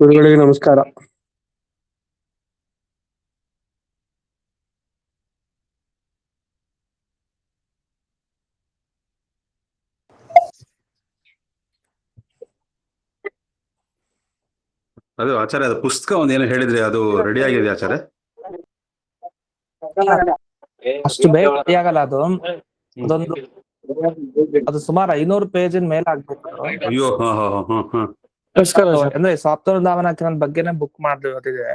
ಗುರುಗಳಿಗೆ ನಮಸ್ಕಾರ. ಅದು ಆಚಾರ್ಯ, ಅದು ಪುಸ್ತಕ ಒಂದೇನೋ ಹೇಳಿದ್ರಿ, ಅದು ರೆಡಿ ಆಗಿದೆ ಆಚಾರ್ಯ? ಅಷ್ಟು ಬೇಗ ರೆಡಿ ಆಗಲ್ಲ. ಅದೊಂದು ಅದು ಸುಮಾರು 500 ಪೇಜಿನ ಮೇಲೆ ಆಗ್ಬೇಕು. ಅಯ್ಯೋ, ಅಂದ್ರೆ ಸಾಫ್ಟ್ವೇರ್ ಧಾವನ ಬಗ್ಗೆನೇ ಬುಕ್ ಮಾಡ್ಲಿದೆ.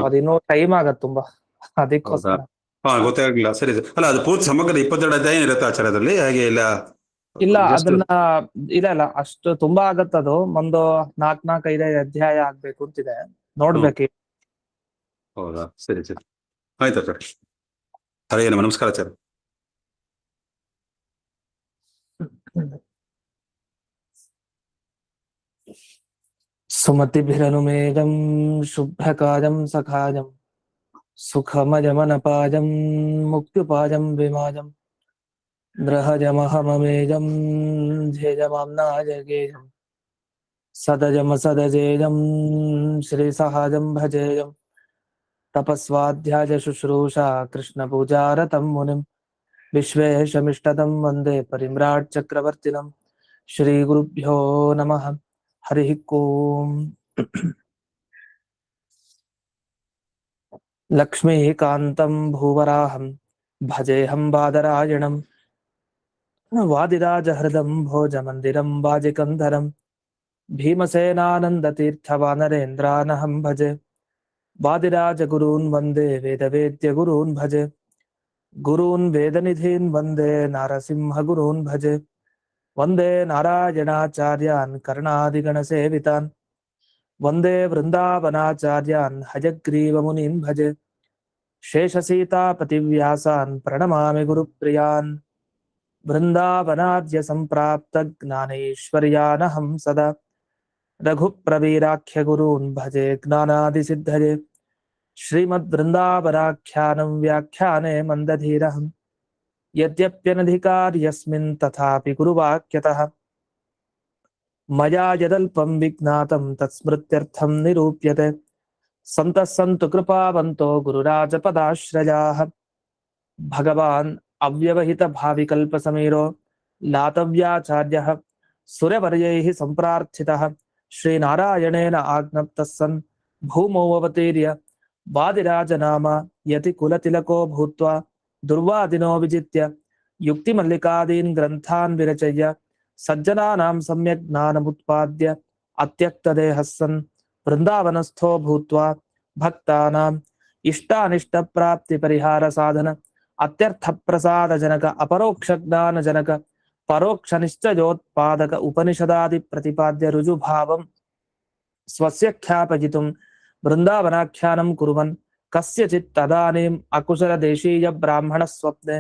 ಅದು ಇನ್ನೂ ಟೈಮ್ ಆಗತ್ತೆ ತುಂಬಾ, ಅದಕ್ಕೋಸ್ಕರ. ಗೊತ್ತಾಗ್ಲಿಲ್ಲ. ಸರಿ ಸರಿ. ಅಲ್ಲ, ಅದು ಪೂರ್ತಿ ಸಮಗ್ರ 22 ಅಧ್ಯಾಯ ಇರುತ್ತೆ ಆಚಾರ್ಯ ಅದರಲ್ಲಿ, ಹಾಗೆ ಇಲ್ಲ? ಇಲ್ಲ, ಅದನ್ನ ಇಲ್ಲ ಅಷ್ಟು ತುಂಬಾ ಆಗತ್ತದು. ಒಂದು 4-5 ಅಧ್ಯಾಯ ಆಗ್ಬೇಕು ಅಂತಿದೆ, ನೋಡ್ಬೇಕು. ಹೌದಾ? ಸರಿ ಸರಿ, ಆಯ್ತು ಆಚಾರ್ಯ. ಹರೇ ನಮ. ನಮಸ್ಕಾರ ಆಚಾರ್ಯ. ಸುಮತಿಭಿರನುಮೇದಂ ಶುಭ್ರಕಾಜಂ ಸಖಾಜಂ ಸುಖಮಜಮನಪಾಜಂ ಮುಕ್ತಿಪಾಜಂ ವಿಮಾಜಂ ಗೃಹಜಮಹಮಮೇಜಂ ಧ್ಯೇಜಮಾಮ್ನಾಜಗೇಜಂ ಸದಜಮಸದಜೇಜಂ ಶ್ರೀಸಹಾಜಂ ಭಜೇಯಂ ತಪಸ್ವಾಧ್ಯಾಯ ಶುಶ್ರೂಷಾ ಕೃಷ್ಣ ಪೂಜಾರತಂ ಮುನಿಂ ವಿಶ್ವೇಶಮಿಷ್ಟದಂ ವಂದೇ ಪರಿಮ್ರಾಟ್ ಚಕ್ರವರ್ತಿನಂ. ಶ್ರೀ ಗುರುಭ್ಯೋ ನಮಃ. ಹರಿ ಓಂ. ಲಕ್ಷ್ಮೀಕಾಂತಂ ಭೂವರಾಹಂ ಭಜೇಹಂ ಬಾದರಾಯಣಂ ವಾದಿರಾಜಹೃದಂ ಭೋಜಮಂದಿರಂ ವಾಜಿಕಂಧರಂ ಭೀಮಸೇನಾನಂದತೀರ್ಥವಾನರೇಂದ್ರಾನಹಂ ಭಜೆ ವಾದಿರಾಜಗುರೂನ್ ವಂದೇ ವೇದವೇದ್ಯಗುರೂನ್ ಭಜೆ ಗುರೂನ್ ವೇದನಿಧೀನ್ ವಂದೇ ನಾರಸಿಂಹಗುರೂನ್ ಭಜೆ ವಂದೇ ನಾರಾಯಣಾಚಾರ್ಯಾನ್ ಕರ್ಣಾದಿಗಣಸೇವಿತಾನ್ ವಂದೇ ವೃಂದಾವನಾಚಾರ್ಯಾನ್ ಹಯಗ್ರೀವಮುನೀನ್ ಭಜೆ ಶೇಷಸೀತಾಪತಿವ್ಯಾಸಾನ್ ಪ್ರಣಮಾಮಿ ಗುರುಪ್ರಿಯಾನ್ ವೃಂದಾವನಾದ್ಯ ಸಂಪ್ರಾಪ್ತ ಜ್ಞಾನೇಶ್ವರ್ಯಾನಹಂ ಸದಾ ರಘುಪ್ರವೀರಾಖ್ಯ ಗುರೂನ್ ಭಜೆ ಜ್ಞಾನಾದಿಸಿದ್ಧಯೇ ಶ್ರೀಮದ್ ವೃಂದಾವನಾಖ್ಯಾನಂ ವ್ಯಾಖ್ಯಾನೆ ಮಂದಧೀರಹಂ ಯದ್ಯಪ್ಯನಧಿಕಾರ್ಯಸ್ಮಿನ್ ತಥಾಪಿ ಗುರುವಾಕ್ಯತಃ ಮಯಾ ಯದಲ್ಪಂ ವಿಜ್ಞಾತಂ ತತ್ಸ್ಮೃತ್ಯರ್ಥಂ ನಿರೂಪ್ಯತೆ. ಸಂತಃ ಸಂತು ಕೃಪಾವಂತೋ ಗುರುರಾಜಪದಾಶ್ರಯಾಃ. ಭಗವಾನ್ ಅವ್ಯವಹಿತ ಭಾವಿಕಲ್ಪ ಸಮೀರೋ ಲಾತವ್ಯಾಚಾರ್ಯಃ ಸುರವರ್ಯೈಃ ಸಂಪ್ರಾರ್ಥಿತಃ ಶ್ರೀನಾರಾಯಣೇನ ಆಜ್ಞಪ್ತಃ ಸನ್ ಭೂಮೌ ಅವತೀರ್ಯ ವಾದಿರಾಜನಾಮ ಯತಿ ಕುಲತಿಲಕೋ ಭೂತ್ವಾ ದುರ್ವಾದಿನೋ ವಿಜಿತ್ಯ ಯುಕ್ತಿಮಲ್ಲಿಕಾದೀನ್ ಗ್ರಂಥಾನ್ ವಿರಚಯ್ಯ ಸಜ್ಜನಾನಾಂ ಸಮ್ಯಕ್ ಜ್ಞಾನಮುತ್ಪಾದ್ಯ ಅತ್ಯಕ್ತದೇಹಃ ಸನ್ ವೃಂದಾವನಸ್ಥೋ ಭೂತ್ವಾ ಭಕ್ತಾನಾಂ ಇಷ್ಟಾನಿಷ್ಟ ಪ್ರಾಪ್ತಿ ಪರಿಹಾರ ಸಾಧನ ಅತ್ಯರ್ಥ ಪ್ರಸಾದ ಜನಕ ಅಪರೋಕ್ಷ ಜ್ಞಾನ ಜನಕ ಪರೋಕ್ಷ ನಿಶ್ಚಯೋತ್ಪಾದಕ ಉಪನಿಷದಾದಿ ಪ್ರತಿಪಾದ್ಯ ರುಜುಭಾವಂ ಸ್ವಸ್ಯ ಖ್ಯಾಪಯಿತುಂ ವೃಂದಾವನಾಖ್ಯಾನಂ ಕುರ್ವನ್ ಕಸ್ಯಚಿತ್ ತದಾನೀಂ ಅಕುಶಲ ದೇಶೀಯ ಬ್ರಾಹ್ಮಣ ಸ್ವಪ್ನೆ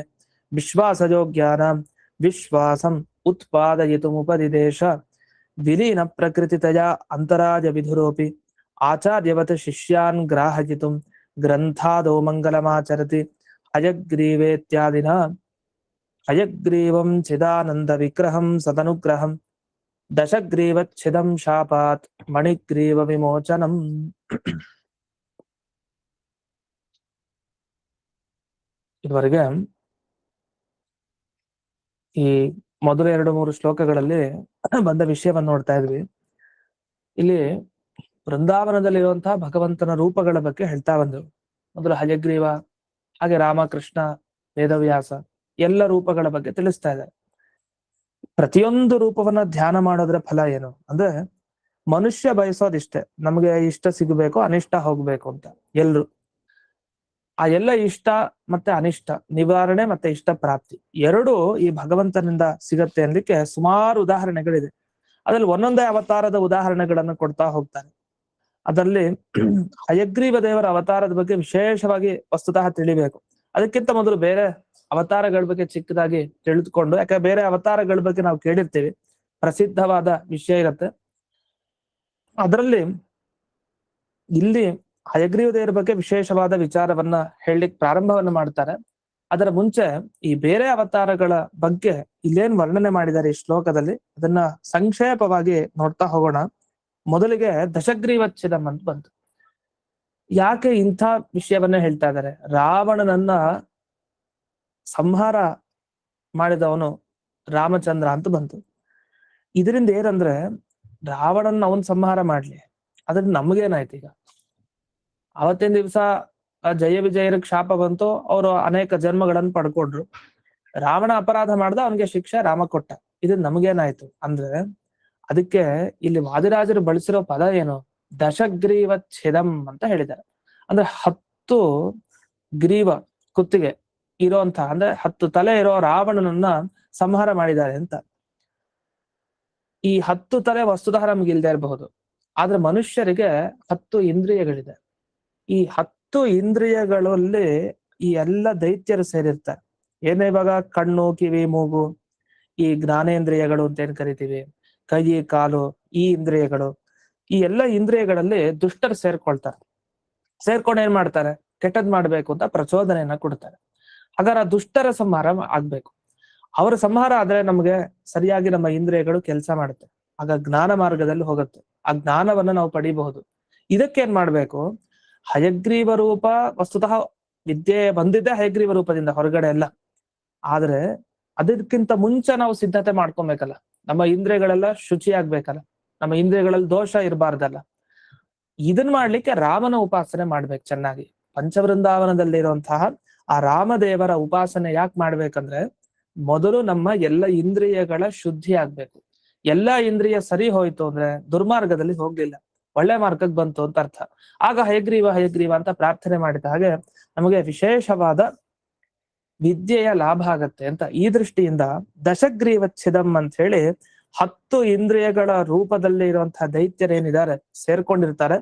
ವಿಶ್ವಾಸಯೋಗ್ಯಾನಾಂ ವಿಶ್ವಾಸಂ ಉತ್ಪಾದಯಿತುಮುಪದಿದೇಶ ವಿಲೀನ ಪ್ರಕೃತಿತಯ ಅಂತರಾಜ ವಿಧುರೋಪಿ ಆಚಾರ್ಯವತ್ ಶಿಷ್ಯಾನ್ ಗ್ರಾಹಯಿತುಂ ಗ್ರಂಥಾದೋ ಮಂಗಲಮಾಚರತಿ ಹಯಗ್ರೀವೇತ್ಯಾದಿನ ಹಯಗ್ರೀವಂ ಚಿದಾನಂದ ವಿಗ್ರಹಂ ಸದನುಗ್ರಹಂ ದಶಗ್ರೀವಚ್ಛಿದಂ ಶಾಪಾತ್ ಮಣಿಗ್ರೀವ ವಿಮೋಚನಂ. ಇದುವರೆಗೆ ಈ ಮೊದಲ 2-3 ಶ್ಲೋಕಗಳಲ್ಲಿ ಬಂದ ವಿಷಯವನ್ನು ನೋಡ್ತಾ ಇದ್ವಿ. ಇಲ್ಲಿ ವೃಂದಾವನದಲ್ಲಿರುವಂತಹ ಭಗವಂತನ ರೂಪಗಳ ಬಗ್ಗೆ ಹೇಳ್ತಾ ಬಂದವು. ಮೊದಲು ಹಯಗ್ರೀವ, ಹಾಗೆ ರಾಮಕೃಷ್ಣ, ವೇದವ್ಯಾಸ, ಎಲ್ಲ ರೂಪಗಳ ಬಗ್ಗೆ ತಿಳಿಸ್ತಾ ಇದ್ದಾರೆ. ಪ್ರತಿಯೊಂದು ರೂಪವನ್ನ ಧ್ಯಾನ ಮಾಡೋದ್ರ ಫಲ ಏನು ಅಂದ್ರೆ, ಮನುಷ್ಯ ಬಯಸೋದಿಷ್ಟೇ, ನಮಗೆ ಇಷ್ಟ ಸಿಗಬೇಕು, ಅನಿಷ್ಟ ಹೋಗ್ಬೇಕು ಅಂತ. ಎಲ್ರು ಆ ಎಲ್ಲ ಇಷ್ಟ ಮತ್ತೆ ಅನಿಷ್ಟ ನಿವಾರಣೆ ಮತ್ತೆ ಇಷ್ಟ ಪ್ರಾಪ್ತಿ ಎರಡೂ ಈ ಭಗವಂತನಿಂದ ಸಿಗತ್ತೆ ಅನ್ಲಿಕ್ಕೆ ಸುಮಾರು ಉದಾಹರಣೆಗಳಿದೆ. ಅದ್ರಲ್ಲಿ ಒಂದೊಂದೇ ಅವತಾರದ ಉದಾಹರಣೆಗಳನ್ನು ಕೊಡ್ತಾ ಹೋಗ್ತಾರೆ. ಅದರಲ್ಲಿ ಹಯಗ್ರೀವ ದೇವರ ಅವತಾರದ ಬಗ್ಗೆ ವಿಶೇಷವಾಗಿ ವಸ್ತುತಃ ತಿಳಿಬೇಕು. ಅದಕ್ಕಿಂತ ಮೊದಲು ಬೇರೆ ಅವತಾರಗಳ ಬಗ್ಗೆ ಚಿಕ್ಕದಾಗಿ ತಿಳಿದುಕೊಂಡು, ಯಾಕಂದ್ರೆ ಬೇರೆ ಅವತಾರಗಳ ಬಗ್ಗೆ ನಾವು ಕೇಳಿರ್ತೀವಿ, ಪ್ರಸಿದ್ಧವಾದ ವಿಷಯ ಇರುತ್ತೆ. ಅದರಲ್ಲಿ ಇಲ್ಲಿ ಹಯಗ್ರೀವ ದೇವರ ಬಗ್ಗೆ ವಿಶೇಷವಾದ ವಿಚಾರವನ್ನ ಹೇಳಲಿಕ್ಕೆ ಪ್ರಾರಂಭವನ್ನ ಮಾಡ್ತಾರೆ. ಅದರ ಮುಂಚೆ ಈ ಬೇರೆ ಅವತಾರಗಳ ಬಗ್ಗೆ ಇಲ್ಲೇನ್ ವರ್ಣನೆ ಮಾಡಿದ್ದಾರೆ ಈ ಶ್ಲೋಕದಲ್ಲಿ, ಅದನ್ನ ಸಂಕ್ಷೇಪವಾಗಿ ನೋಡ್ತಾ ಹೋಗೋಣ. ಮೊದಲಿಗೆ ದಶಗ್ರೀವಚ್ಛೇದಂ ಅಂತ ಬಂತು. ಯಾಕೆ ಇಂಥ ವಿಷಯವನ್ನ ಹೇಳ್ತಾ ಇದ್ದಾರೆ? ರಾವಣನನ್ನ ಸಂಹಾರ ಮಾಡಿದವನು ರಾಮಚಂದ್ರ ಅಂತ ಬಂತು. ಇದರಿಂದ ಏನಂದ್ರೆ ರಾವಣನ ಅವನ್ ಸಂಹಾರ ಮಾಡ್ಲಿ, ಅದ್ರಿಂದ ನಮಗೇನಾಯ್ತು? ಈಗ ಅವತ್ತಿನ ದಿವಸ ಜಯ ವಿಜಯರಿಗೆ ಶಾಪ ಬಂತು, ಅವರು ಅನೇಕ ಜನ್ಮಗಳನ್ನು ಪಡ್ಕೊಂಡ್ರು. ರಾವಣ ಅಪರಾಧ ಮಾಡ್ದ, ಅವನಿಗೆ ಶಿಕ್ಷೆ ರಾಮ ಕೊಟ್ಟ. ಇದು ನಮಗೇನಾಯ್ತು ಅಂದ್ರೆ, ಅದಕ್ಕೆ ಇಲ್ಲಿ ವಾದಿರಾಜರು ಬಳಸಿರೋ ಪದ ಏನು? ದಶಗ್ರೀವಚ್ಛೇದಂ ಅಂತ ಹೇಳಿದ್ದಾರೆ. ಅಂದ್ರೆ 10 ಗ್ರೀವ ಕುತ್ತಿಗೆ ಇರೋಂತ, ಅಂದ್ರೆ 10 ತಲೆ ಇರೋ ರಾವಣನನ್ನ ಸಂಹಾರ ಮಾಡಿದ್ದಾರೆ ಅಂತ. ಈ 10 ತಲೆ ವಸ್ತುತಃ ನಮ್ಗೆ ಇಲ್ದೇ ಇರಬಹುದು, ಆದ್ರೆ ಮನುಷ್ಯರಿಗೆ 10 ಇಂದ್ರಿಯಗಳಿದೆ. ಈ 10 ಇಂದ್ರಿಯಗಳಲ್ಲಿ ಈ ಎಲ್ಲ ದೈತ್ಯರು ಸೇರಿರ್ತಾರೆ. ಏನೇ ಇವಾಗ ಕಣ್ಣು, ಕಿವಿ, ಮೂಗು, ಈ ಜ್ಞಾನೇಂದ್ರಿಯಗಳು ಅಂತ ಏನ್ ಕರಿತೀವಿ, ಕೈ, ಕಾಲು, ಈ ಇಂದ್ರಿಯಗಳು, ಈ ಎಲ್ಲ ಇಂದ್ರಿಯಗಳಲ್ಲಿ ದುಷ್ಟರು ಸೇರ್ಕೊಳ್ತಾರೆ. ಸೇರ್ಕೊಂಡು ಏನ್ ಮಾಡ್ತಾರೆ? ಕೆಟ್ಟದ್ ಮಾಡ್ಬೇಕು ಅಂತ ಪ್ರಚೋದನೆಯನ್ನ ಕೊಡ್ತಾರೆ. ಹಾಗಾದ್ರೆ ಆ ದುಷ್ಟರ ಸಂಹಾರ ಆಗ್ಬೇಕು. ಅವರ ಸಂಹಾರ ಆದ್ರೆ ನಮ್ಗೆ ಸರಿಯಾಗಿ ನಮ್ಮ ಇಂದ್ರಿಯಗಳು ಕೆಲಸ ಮಾಡುತ್ತೆ. ಆಗ ಜ್ಞಾನ ಮಾರ್ಗದಲ್ಲಿ ಹೋಗುತ್ತೆ. ಆ ಜ್ಞಾನವನ್ನ ನಾವು ಪಡಿಬಹುದು. ಇದಕ್ಕೇನ್ ಮಾಡ್ಬೇಕು? ಹಯಗ್ರೀವ ರೂಪ ವಸ್ತುತಃ ವಿದ್ಯೆ ಬಂದಿದ್ದೆ ಹಯಗ್ರೀವ ರೂಪದಿಂದ, ಹೊರಗಡೆ ಎಲ್ಲ. ಆದ್ರೆ ಅದಕ್ಕಿಂತ ಮುಂಚೆ ನಾವು ಸಿದ್ಧತೆ ಮಾಡ್ಕೊಬೇಕಲ್ಲ. ನಮ್ಮ ಇಂದ್ರಿಯಗಳೆಲ್ಲ ಶುಚಿ ಆಗ್ಬೇಕಲ್ಲ, ನಮ್ಮ ಇಂದ್ರಿಯಗಳಲ್ಲಿ ದೋಷ ಇರಬಾರ್ದಲ್ಲ. ಇದನ್ ಮಾಡ್ಲಿಕ್ಕೆ ರಾಮನ ಉಪಾಸನೆ ಮಾಡ್ಬೇಕು ಚೆನ್ನಾಗಿ. ಪಂಚವೃಂದಾವನದಲ್ಲಿರುವಂತಹ ಆ ರಾಮದೇವರ ಉಪಾಸನೆ ಯಾಕೆ ಮಾಡ್ಬೇಕಂದ್ರೆ, ಮೊದಲು ನಮ್ಮ ಎಲ್ಲ ಇಂದ್ರಿಯಗಳ ಶುದ್ಧಿ ಆಗ್ಬೇಕು. ಎಲ್ಲ ಇಂದ್ರಿಯ ಸರಿ ಹೋಯ್ತು ಅಂದ್ರೆ ದುರ್ಮಾರ್ಗದಲ್ಲಿ ಹೋಗ್ಲಿಲ್ಲ, ಒಳ್ಳೆ ಮಾರ್ಗಕ್ಕೆ ಬಂತು ಅಂತ ಅರ್ಥ. ಆಗ ಹಯಗ್ರೀವ ಹಯಗ್ರೀವ ಅಂತ ಪ್ರಾರ್ಥನೆ ಮಾಡಿದ ಹಾಗೆ ನಮಗೆ ವಿಶೇಷವಾದ ವಿದ್ಯೆಯ ಲಾಭ ಆಗತ್ತೆ ಅಂತ. ಈ ದೃಷ್ಟಿಯಿಂದ ದಶಗ್ರೀವಚ್ಛೇದಂ ಅಂತ ಹೇಳಿ 10 ಇಂದ್ರಿಯಗಳ ರೂಪದಲ್ಲಿ ಇರುವಂತಹ ದೈತ್ಯರೇನಿದ್ದಾರೆ, ಸೇರ್ಕೊಂಡಿರ್ತಾರೆ,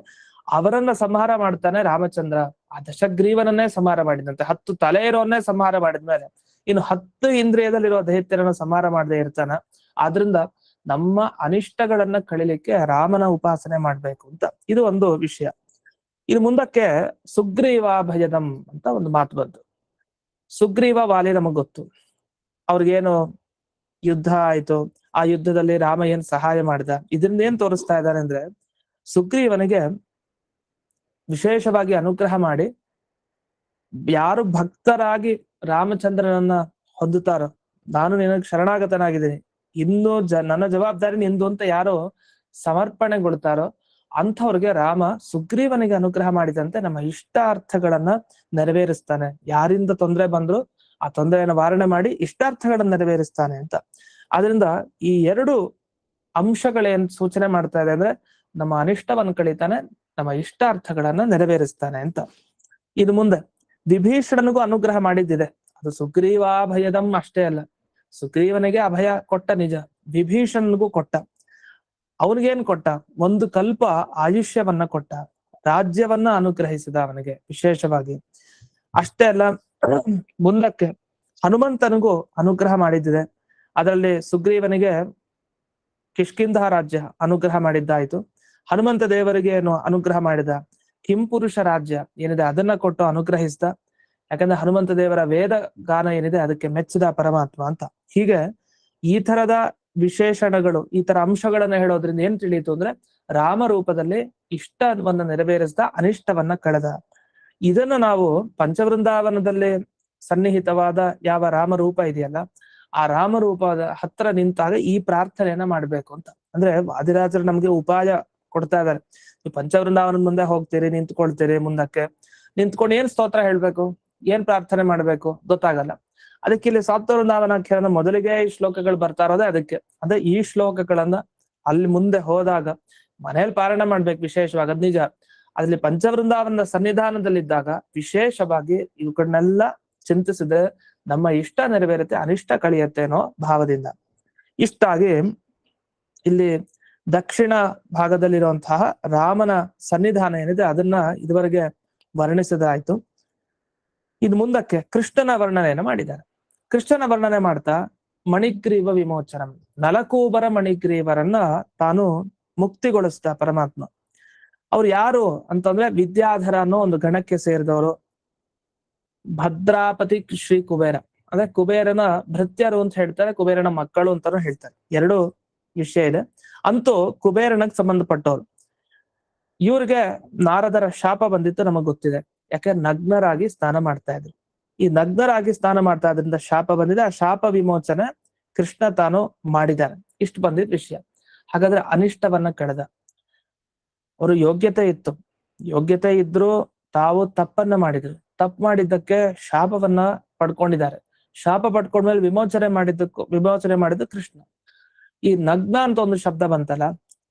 ಅವರನ್ನ ಸಂಹಾರ ಮಾಡ್ತಾನೆ ರಾಮಚಂದ್ರ. ಆ ದಶಗ್ರೀವನನ್ನೇ ಸಂಹಾರ ಮಾಡಿದಂತೆ, 10 ತಲೆ ಇರೋನ್ನೇ ಸಂಹಾರ ಮಾಡಿದ್ಮೇಲೆ ಇನ್ನು 10 ಇಂದ್ರಿಯದಲ್ಲಿರೋ ದೈತ್ಯರನ್ನ ಸಂಹಾರ ಮಾಡದೆ ಇರ್ತಾನ. ಆದ್ರಿಂದ ನಮ್ಮ ಅನಿಷ್ಟಗಳನ್ನ ಕಳಿಲಿಕ್ಕೆ ರಾಮನ ಉಪಾಸನೆ ಮಾಡ್ಬೇಕು ಅಂತ ಇದು ಒಂದು ವಿಷಯ. ಇದು ಮುಂದಕ್ಕೆ ಸುಗ್ರೀವಾಭಯದಂ ಅಂತ ಒಂದು ಮಾತು ಬಂತು. ಸುಗ್ರೀವ ವಾಲಿ ನಮಗ್ ಗೊತ್ತು, ಅವ್ರಿಗೇನು ಯುದ್ಧ ಆಯ್ತು, ಆ ಯುದ್ಧದಲ್ಲಿ ರಾಮ ಏನ್ ಸಹಾಯ ಮಾಡಿದ. ಇದರಿಂದ ಏನ್ ತೋರಿಸ್ತಾ ಇದ್ದಾರೆ ಅಂದ್ರೆ, ಸುಗ್ರೀವನಿಗೆ ವಿಶೇಷವಾಗಿ ಅನುಗ್ರಹ ಮಾಡಿ ಯಾರು ಭಕ್ತರಾಗಿ ರಾಮಚಂದ್ರನನ್ನ ಹೊಂದುತ್ತಾರೋ, ನಾನು ನಿನಗೆ ಶರಣಾಗತನಾಗಿದ್ದೀನಿ, ಇನ್ನು ನನ್ನ ಜವಾಬ್ದಾರಿ ನಿಂದು ಅಂತ ಯಾರು ಸಮರ್ಪಣೆಗೊಳ್ತಾರೋ ಅಂಥವ್ರಿಗೆ ರಾಮ ಸುಗ್ರೀವನಿಗೆ ಅನುಗ್ರಹ ಮಾಡಿದಂತೆ ನಮ್ಮ ಇಷ್ಟಾರ್ಥಗಳನ್ನ ನೆರವೇರಿಸ್ತಾನೆ. ಯಾರಿಂದ ತೊಂದರೆ ಬಂದ್ರು ಆ ತೊಂದರೆಯನ್ನು ವಾರಣೆ ಮಾಡಿ ಇಷ್ಟಾರ್ಥಗಳನ್ನ ನೆರವೇರಿಸ್ತಾನೆ ಅಂತ. ಆದ್ರಿಂದ ಈ 2 ಅಂಶಗಳೇನ್ ಸೂಚನೆ ಮಾಡ್ತಾ ಇದೆ ಅಂದ್ರೆ, ನಮ್ಮ ಅನಿಷ್ಟವನ್ನು ಕಳೀತಾನೆ, ನಮ್ಮ ಇಷ್ಟಾರ್ಥಗಳನ್ನ ನೆರವೇರಿಸ್ತಾನೆ ಅಂತ. ಇದು ಮುಂದೆ ವಿಭೀಷಣನಿಗೂ ಅನುಗ್ರಹ ಮಾಡಿದ್ದಿದೆ. ಅದು ಸುಗ್ರೀವಾಭಯದಂ ಅಷ್ಟೇ ಅಲ್ಲ, ಸುಗ್ರೀವನಿಗೆ ಅಭಯ ಕೊಟ್ಟ ನಿಜ, ವಿಭೀಷಣನಿಗೂ ಕೊಟ್ಟ. ಅವನಿಗೇನ್ ಕೊಟ್ಟ? 1 ಕಲ್ಪ ಆಯುಷ್ಯವನ್ನ ಕೊಟ್ಟ, ರಾಜ್ಯವನ್ನ ಅನುಗ್ರಹಿಸಿದ ಅವನಿಗೆ ವಿಶೇಷವಾಗಿ. ಅಷ್ಟೇ ಅಲ್ಲ, ಮುಂದಕ್ಕೆ ಹನುಮಂತನಿಗೂ ಅನುಗ್ರಹ ಮಾಡಿದ್ದಿದೆ. ಅದರಲ್ಲಿ ಸುಗ್ರೀವನಿಗೆ ಕಿಷ್ಕಿಂಧ ರಾಜ್ಯ ಅನುಗ್ರಹ ಮಾಡಿದ್ದಾಯ್ತು. ಹನುಮಂತ ದೇವರಿಗೆ ಏನು ಅನುಗ್ರಹ ಮಾಡಿದ? ಕಿಂಪುರುಷ ರಾಜ್ಯ ಏನಿದೆ ಅದನ್ನ ಕೊಟ್ಟು ಅನುಗ್ರಹಿಸಿದ. ಯಾಕಂದ್ರೆ ಹನುಮಂತ ದೇವರ ವೇದ ಗಾನ ಏನಿದೆ ಅದಕ್ಕೆ ಮೆಚ್ಚಿದ ಪರಮಾತ್ಮ ಅಂತ. ಹೀಗೆ ಈ ತರದ ವಿಶೇಷಣಗಳು, ಈ ತರ ಅಂಶಗಳನ್ನ ಹೇಳೋದ್ರಿಂದ ಏನ್ ತಿಳಿಯಿತು ಅಂದ್ರೆ, ರಾಮ ರೂಪದಲ್ಲಿ ಇಷ್ಟವನ್ನ ನೆರವೇರಿಸಿದ, ಅನಿಷ್ಟವನ್ನ ಕಳೆದ. ಇದನ್ನು ನಾವು ಪಂಚವೃಂದಾವನದಲ್ಲಿ ಸನ್ನಿಹಿತವಾದ ಯಾವ ರಾಮರೂಪ ಇದೆಯಲ್ಲ, ಆ ರಾಮರೂಪದ ಹತ್ರ ನಿಂತಾಗ ಈ ಪ್ರಾರ್ಥನೆಯನ್ನ ಮಾಡ್ಬೇಕು ಅಂತ. ಅಂದ್ರೆ ವಾದಿರಾಜರು ನಮ್ಗೆ ಉಪಾಯ ಕೊಡ್ತಾ ಇದ್ದಾರೆ. ನೀವು ಪಂಚವೃಂದಾವನದ ಮುಂದೆ ಹೋಗ್ತೀರಿ, ನಿಂತ್ಕೊಳ್ತೀರಿ, ಮುಂದಕ್ಕೆ ನಿಂತ್ಕೊಂಡು ಏನ್ ಸ್ತೋತ್ರ ಹೇಳ್ಬೇಕು, ಏನ್ ಪ್ರಾರ್ಥನೆ ಮಾಡ್ಬೇಕು ಗೊತ್ತಾಗಲ್ಲ. ಅದಕ್ಕೆ ಇಲ್ಲಿ ಸಪ್ತವೃಂದಾವನಾಖ್ಯಾನ ಮೊದಲಿಗೆ ಈ ಶ್ಲೋಕಗಳು ಬರ್ತಾ ಇರೋದೇ ಅದಕ್ಕೆ. ಅಂದ್ರೆ ಈ ಶ್ಲೋಕಗಳನ್ನ ಅಲ್ಲಿ ಮುಂದೆ ಹೋದಾಗ ಮನೇಲಿ ಪಾರಾಯಣ ಮಾಡ್ಬೇಕು ವಿಶೇಷವಾಗಿ, ಅದ್ ನಿಜ. ಅದ್ರಲ್ಲಿ ಪಂಚವೃಂದಾವನದ ಸನ್ನಿಧಾನದಲ್ಲಿದ್ದಾಗ ವಿಶೇಷವಾಗಿ ಇವುಗಳನ್ನೆಲ್ಲ ಚಿಂತಿಸಿದ್ರೆ ನಮ್ಮ ಇಷ್ಟ ನೆರವೇರುತ್ತೆ, ಅನಿಷ್ಟ ಕಳಿಯತ್ತೆ ಅನ್ನೋ ಭಾವದಿಂದ. ಇಷ್ಟಾಗಿ ಇಲ್ಲಿ ದಕ್ಷಿಣ ಭಾಗದಲ್ಲಿರುವಂತಹ ರಾಮನ ಸನ್ನಿಧಾನ ಏನಿದೆ ಅದನ್ನ ಇದುವರೆಗೆ ವರ್ಣಿಸಿದಾಯ್ತು. ಇನ್ನು ಮುಂದಕ್ಕೆ ಕೃಷ್ಣನ ವರ್ಣನೆಯನ್ನು ಮಾಡಿದ್ದಾರೆ. ಕೃಷ್ಣನ ವರ್ಣನೆ ಮಾಡ್ತಾ ಮಣಿಗ್ರೀವ ವಿಮೋಚನಂ, ನಲಕೂಬರ ಮಣಿಗ್ರೀವರನ್ನ ತಾನು ಮುಕ್ತಿಗೊಳಿಸ್ತಾ ಪರಮಾತ್ಮ. ಅವ್ರು ಯಾರು ಅಂತಂದ್ರೆ ವಿದ್ಯಾಧರ ಅನ್ನೋ ಒಂದು ಗಣಕ್ಕೆ ಸೇರಿದವರು. ಭದ್ರಾಪತಿ ಶ್ರೀ ಕುಬೇರ ಅಂದ್ರೆ ಕುಬೇರನ ಭೃತ್ಯರು ಅಂತ ಹೇಳ್ತಾರೆ, ಕುಬೇರನ ಮಕ್ಕಳು ಅಂತಾನು ಹೇಳ್ತಾರೆ. 2 ವಿಷಯ ಇದೆ. ಅಂತೂ ಕುಬೇರನಿಗೆ ಸಂಬಂಧಪಟ್ಟವ್ರು. ಇವ್ರಿಗೆ ನಾರದರ ಶಾಪ ಬಂದಿತ್ತು ನಮಗ್ ಗೊತ್ತಿದೆ. ಯಾಕೆ ನಗ್ನರಾಗಿ ಸ್ನಾನ ಮಾಡ್ತಾ ಇದ್ರು. ಈ ನಗ್ನರಾಗಿ ಸ್ನಾನ ಮಾಡ್ತಾ ಇದ್ರಿಂದ ಶಾಪ ಬಂದಿದೆ. ಆ ಶಾಪ ವಿಮೋಚನೆ ಕೃಷ್ಣ ತಾನು ಮಾಡಿದ್ದಾನೆ. ಇಷ್ಟು ಬಂದಿದ್ ವಿಷಯ. ಹಾಗಾದ್ರೆ ಅನಿಷ್ಟವನ್ನ ಕಳೆದ. ಅವರು ಯೋಗ್ಯತೆ ಇತ್ತು, ಯೋಗ್ಯತೆ ಇದ್ರು ತಾವು ತಪ್ಪನ್ನ ಮಾಡಿದ್ರು. ತಪ್ಪು ಮಾಡಿದ್ದಕ್ಕೆ ಶಾಪವನ್ನ ಪಡ್ಕೊಂಡಿದ್ದಾರೆ. ಶಾಪ ಪಡ್ಕೊಂಡ್ಮೇಲೆ ವಿಮೋಚನೆ ಮಾಡಿದ್ದು ಕೃಷ್ಣ. ಈ ನಗ್ನ ಅಂತ ಒಂದು ಶಬ್ದ ಬಂತಲ್ಲ,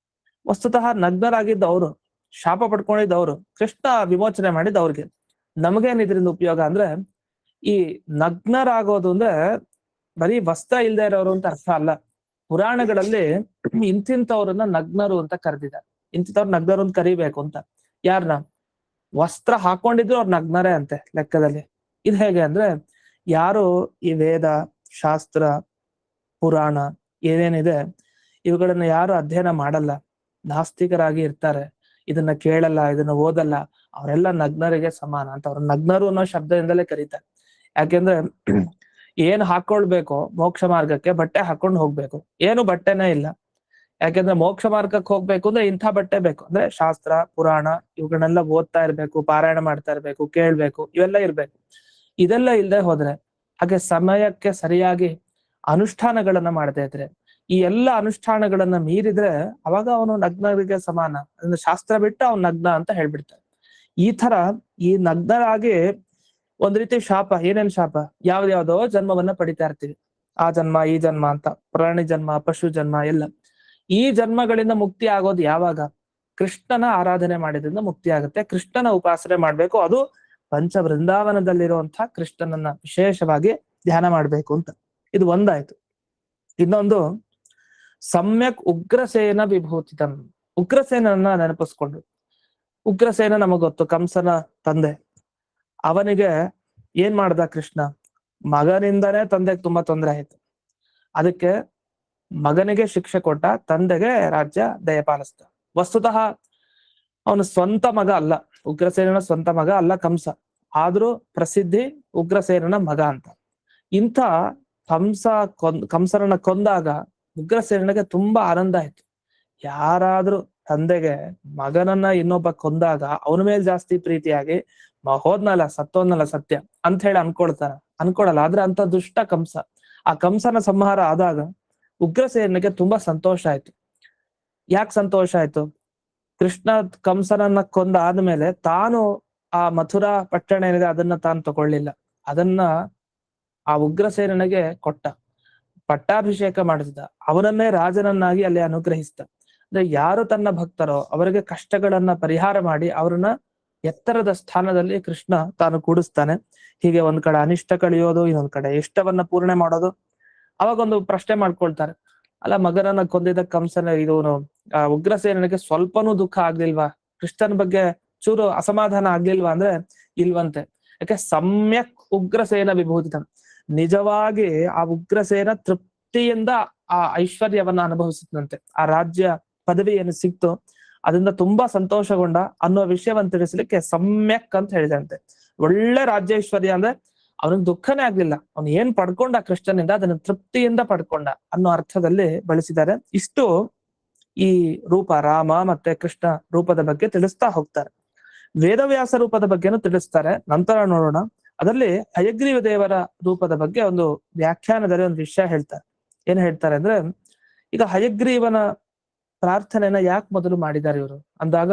ವಸ್ತುತಃ ನಗ್ನರಾಗಿದ್ದವ್ರು, ಶಾಪ ಪಡ್ಕೊಂಡಿದ್ದವ್ರು, ಕೃಷ್ಣ ವಿಮೋಚನೆ ಮಾಡಿದ ಅವ್ರಿಗೆ. ನಮಗೇನ್ ಇದರಿಂದ ಉಪಯೋಗ ಅಂದ್ರೆ, ಈ ನಗ್ನರಾಗೋದು ಅಂದ್ರೆ ಬರೀ ವಸ್ತ್ರ ಇಲ್ದೇ ಇರೋರು ಅಂತ ಅರ್ಥ ಅಲ್ಲ. ಪುರಾಣಗಳಲ್ಲಿ ಇಂತಿಂತವ್ರನ್ನ ನಗ್ನರು ಅಂತ ಕರೆದಿದ್ದಾರೆ. ಇಂತಿಂತವ್ರು ನಗ್ನರು ಅಂತ ಕರಿಬೇಕು ಅಂತ. ಯಾರನ್ನ? ವಸ್ತ್ರ ಹಾಕೊಂಡಿದ್ರು ಅವ್ರು ನಗ್ನರೇ ಅಂತೆ ಲೆಕ್ಕದಲ್ಲಿ. ಇದು ಹೇಗೆ ಅಂದ್ರೆ, ಯಾರು ಈ ವೇದ, ಶಾಸ್ತ್ರ, ಪುರಾಣ ಏನೇನಿದೆ ಇವುಗಳನ್ನ ಯಾರು ಅಧ್ಯಯನ ಮಾಡಲ್ಲ, ನಾಸ್ತಿಕರಾಗಿ ಇರ್ತಾರೆ, ಇದನ್ನ ಕೇಳಲ್ಲ, ಇದನ್ನ ಓದಲ್ಲ, ಅವರೆಲ್ಲ ನಗ್ನರಿಗೆ ಸಮಾನ ಅಂತ ಅವ್ರ ನಗ್ನರು ಅನ್ನೋ ಶಬ್ದದಿಂದಲೇ ಕರೀತಾರೆ. ಯಾಕೆಂದ್ರೆ ಏನ್ ಹಾಕೊಳ್ಬೇಕು ಮೋಕ್ಷ ಮಾರ್ಗಕ್ಕೆ, ಬಟ್ಟೆ ಹಾಕೊಂಡು ಹೋಗ್ಬೇಕು. ಏನು ಬಟ್ಟೆನೇ ಇಲ್ಲ. ಯಾಕೆಂದ್ರೆ ಮೋಕ್ಷ ಮಾರ್ಗಕ್ಕೆ ಹೋಗ್ಬೇಕು ಅಂದ್ರೆ ಇಂಥ ಬಟ್ಟೆ ಬೇಕು. ಅಂದ್ರೆ ಶಾಸ್ತ್ರ, ಪುರಾಣ ಇವುಗಳನ್ನೆಲ್ಲ ಓದ್ತಾ ಇರ್ಬೇಕು, ಪಾರಾಯಣ ಮಾಡ್ತಾ ಇರ್ಬೇಕು, ಕೇಳ್ಬೇಕು, ಇವೆಲ್ಲ ಇರ್ಬೇಕು. ಇದೆಲ್ಲ ಇಲ್ಲದೆ ಹೋದ್ರೆ, ಹಾಗೆ ಸಮಯಕ್ಕೆ ಸರಿಯಾಗಿ ಅನುಷ್ಠಾನಗಳನ್ನ ಮಾಡದೇ ಇದ್ರೆ, ಈ ಎಲ್ಲ ಅನುಷ್ಠಾನಗಳನ್ನ ಮೀರಿದ್ರೆ ಅವಾಗ ಅವನು ನಗ್ನರಿಗೆ ಸಮಾನ. ಅಂದ್ರೆ ಶಾಸ್ತ್ರ ಬಿಟ್ಟು ಅವ್ನು ನಗ್ನ ಅಂತ ಹೇಳ್ಬಿಡ್ತಾರೆ. ಈ ತರ ಈ ನಗ್ನರಾಗಿ ಒಂದ್ ರೀತಿ ಶಾಪ. ಏನೇನ್ ಶಾಪ? ಯಾವ್ದ್ಯಾವ್ದೋ ಜನ್ಮವನ್ನ ಪಡಿತಾ ಇರ್ತೀವಿ. ಆ ಜನ್ಮ, ಈ ಜನ್ಮ ಅಂತ, ಪ್ರಾಣಿ ಜನ್ಮ, ಪಶು ಜನ್ಮ ಎಲ್ಲ. ಈ ಜನ್ಮಗಳಿಂದ ಮುಕ್ತಿ ಆಗೋದು ಯಾವಾಗ? ಕೃಷ್ಣನ ಆರಾಧನೆ ಮಾಡಿದ್ರಿಂದ ಮುಕ್ತಿ ಆಗುತ್ತೆ. ಕೃಷ್ಣನ ಉಪಾಸನೆ ಮಾಡ್ಬೇಕು. ಅದು ಪಂಚ ವೃಂದಾವನದಲ್ಲಿರುವಂತಹ ಕೃಷ್ಣನನ್ನ ವಿಶೇಷವಾಗಿ ಧ್ಯಾನ ಮಾಡ್ಬೇಕು ಅಂತ. ಇದು ಒಂದಾಯ್ತು. ಇನ್ನೊಂದು, ಸಮ್ಯಕ್ ಉಗ್ರಸೇನ ವಿಭೂತಿತಂ. ಉಗ್ರಸೇನನ್ನ ನೆನಪಿಸ್ಕೊಂಡು. ಉಗ್ರಸೇನ ನಮಗ್ ಗೊತ್ತು, ಕಂಸನ ತಂದೆ. ಅವನಿಗೆ ಏನ್ ಮಾಡ್ದ ಕೃಷ್ಣ? ಮಗನಿಂದನೇ ತಂದೆಗೆ ತುಂಬಾ ತೊಂದರೆ ಆಯ್ತು. ಅದಕ್ಕೆ ಮಗನಿಗೆ ಶಿಕ್ಷೆ ಕೊಟ್ಟ, ತಂದೆಗೆ ರಾಜ್ಯ ದಯಪಾಲಿಸ್ತ. ವಸ್ತುತಃ ಅವನು ಸ್ವಂತ ಮಗ ಅಲ್ಲ, ಉಗ್ರಸೇನನ ಸ್ವಂತ ಮಗ ಅಲ್ಲ ಕಂಸ. ಆದ್ರೂ ಪ್ರಸಿದ್ಧಿ ಉಗ್ರಸೇನನ ಮಗ ಅಂತ. ಇಂಥ ಕಂಸನನ್ನ ಕೊಂದಾಗ ಉಗ್ರಸೇನನಿಗೆ ತುಂಬಾ ಆನಂದ ಆಯ್ತು. ಯಾರಾದ್ರೂ ತಂದೆಗೆ ಮಗನನ್ನ ಇನ್ನೊಬ್ಬ ಕೊಂದಾಗ ಅವನ ಮೇಲೆ ಜಾಸ್ತಿ ಪ್ರೀತಿಯಾಗಿ ಹೋದ್ನಲ್ಲ, ಸತ್ತೋದ್ನಲ್ಲ ಸತ್ಯ ಅಂತ ಹೇಳಿ ಅನ್ಕೊಳಲ್ಲ. ಆದ್ರೆ ಅಂತ ದುಷ್ಟ ಕಂಸ, ಆ ಕಂಸನ ಸಂಹಾರ ಆದಾಗ ಉಗ್ರಸೇನಿಗೆ ತುಂಬಾ ಸಂತೋಷ ಆಯ್ತು. ಯಾಕೆ ಸಂತೋಷ ಆಯ್ತು? ಕೃಷ್ಣ ಕಂಸನನ್ನ ಕೊಂದ ಆದ್ಮೇಲೆ ತಾನು ಆ ಮಥುರಾ ಪಟ್ಟಣ ಏನಿದೆ ಅದನ್ನ ತಾನು ತಗೊಳ್ಳಿಲ್ಲ. ಅದನ್ನ ಆ ಉಗ್ರಸೇನಿಗೆ ಕೊಟ್ಟ, ಪಟ್ಟಾಭಿಷೇಕ ಮಾಡಿಸಿದ, ಅವನನ್ನೇ ರಾಜನನ್ನಾಗಿ ಅಲ್ಲಿ ಅನುಗ್ರಹಿಸಿದ. ಅಂದ್ರೆ ಯಾರು ತನ್ನ ಭಕ್ತರೋ ಅವರಿಗೆ ಕಷ್ಟಗಳನ್ನ ಪರಿಹಾರ ಮಾಡಿ ಅವ್ರನ್ನ ಎತ್ತರದ ಸ್ಥಾನದಲ್ಲಿ ಕೃಷ್ಣ ತಾನು ಕೂಡಿಸ್ತಾನೆ. ಹೀಗೆ ಒಂದ್ ಕಡೆ ಅನಿಷ್ಟ ಕಳಿಯೋದು, ಇನ್ನೊಂದ್ ಕಡೆ ಇಷ್ಟವನ್ನ ಪೂರ್ಣೆ ಮಾಡೋದು. ಅವಾಗ ಒಂದು ಪ್ರಶ್ನೆ ಮಾಡ್ಕೊಳ್ತಾರೆ, ಅಲ್ಲ ಮಗನನ್ನ ಕೊಂದಿದ್ದ ಕಂಸನ ಇವನು ಉಗ್ರಸೇನಿಗೆ ಸ್ವಲ್ಪನೂ ದುಃಖ ಆಗ್ಲಿಲ್ವಾ? ಕೃಷ್ಣನ ಬಗ್ಗೆ ಚೂರು ಅಸಮಾಧಾನ ಆಗ್ಲಿಲ್ವಾ ಅಂದ್ರೆ ಇಲ್ವಂತೆ. ಯಾಕೆ? ಸಮ್ಯಕ್ ಉಗ್ರಸೇನ ವಿಭೂತಿತ. ನಿಜವಾಗಿ ಆ ಉಗ್ರಸೇನ ತೃಪ್ತಿಯಿಂದ ಆ ಐಶ್ವರ್ಯವನ್ನ ಅನುಭವಿಸಿದಂತೆ. ಆ ರಾಜ್ಯ ಪದವಿ ಏನು ಸಿಕ್ತು ಅದರಿಂದ ತುಂಬಾ ಸಂತೋಷಗೊಂಡ ಅನ್ನೋ ವಿಷಯವನ್ನ ತಿಳಿಸ್ಲಿಕ್ಕೆ ಸಮ್ಯಕ್ ಅಂತ ಹೇಳಿದಂತೆ. ಒಳ್ಳೆ ರಾಜ್ಯೈಶ್ವರ್ಯ ಅಂದ್ರೆ ಅವನಿಗೆ ದುಃಖನೇ ಆಗ್ಲಿಲ್ಲ. ಅವನು ಏನ್ ಪಡ್ಕೊಂಡ ಕೃಷ್ಣನಿಂದ ಅದನ್ನ ತೃಪ್ತಿಯಿಂದ ಪಡ್ಕೊಂಡ ಅನ್ನೋ ಅರ್ಥದಲ್ಲಿ ಬಳಸಿದ್ದಾರೆ. ಇಷ್ಟು ಈ ರೂಪ, ರಾಮ ಮತ್ತೆ ಕೃಷ್ಣ ರೂಪದ ಬಗ್ಗೆ ತಿಳಿಸ್ತಾ ಹೋಗ್ತಾರೆ. ವೇದವ್ಯಾಸ ರೂಪದ ಬಗ್ಗೆನೂ ತಿಳಿಸ್ತಾರೆ, ನಂತರ ನೋಡೋಣ. ಅದರಲ್ಲಿ ಹಯಗ್ರೀವ ದೇವರ ರೂಪದ ಬಗ್ಗೆ ಒಂದು ವ್ಯಾಖ್ಯಾನದಲ್ಲಿ ಒಂದು ವಿಷಯ ಹೇಳ್ತಾರೆ. ಏನ್ ಹೇಳ್ತಾರೆ ಅಂದ್ರೆ, ಈಗ ಹಯಗ್ರೀವನ ಪ್ರಾರ್ಥನೆಯನ್ನ ಯಾಕೆ ಮೊದಲು ಮಾಡಿದ್ದಾರೆ ಇವರು ಅಂದಾಗ,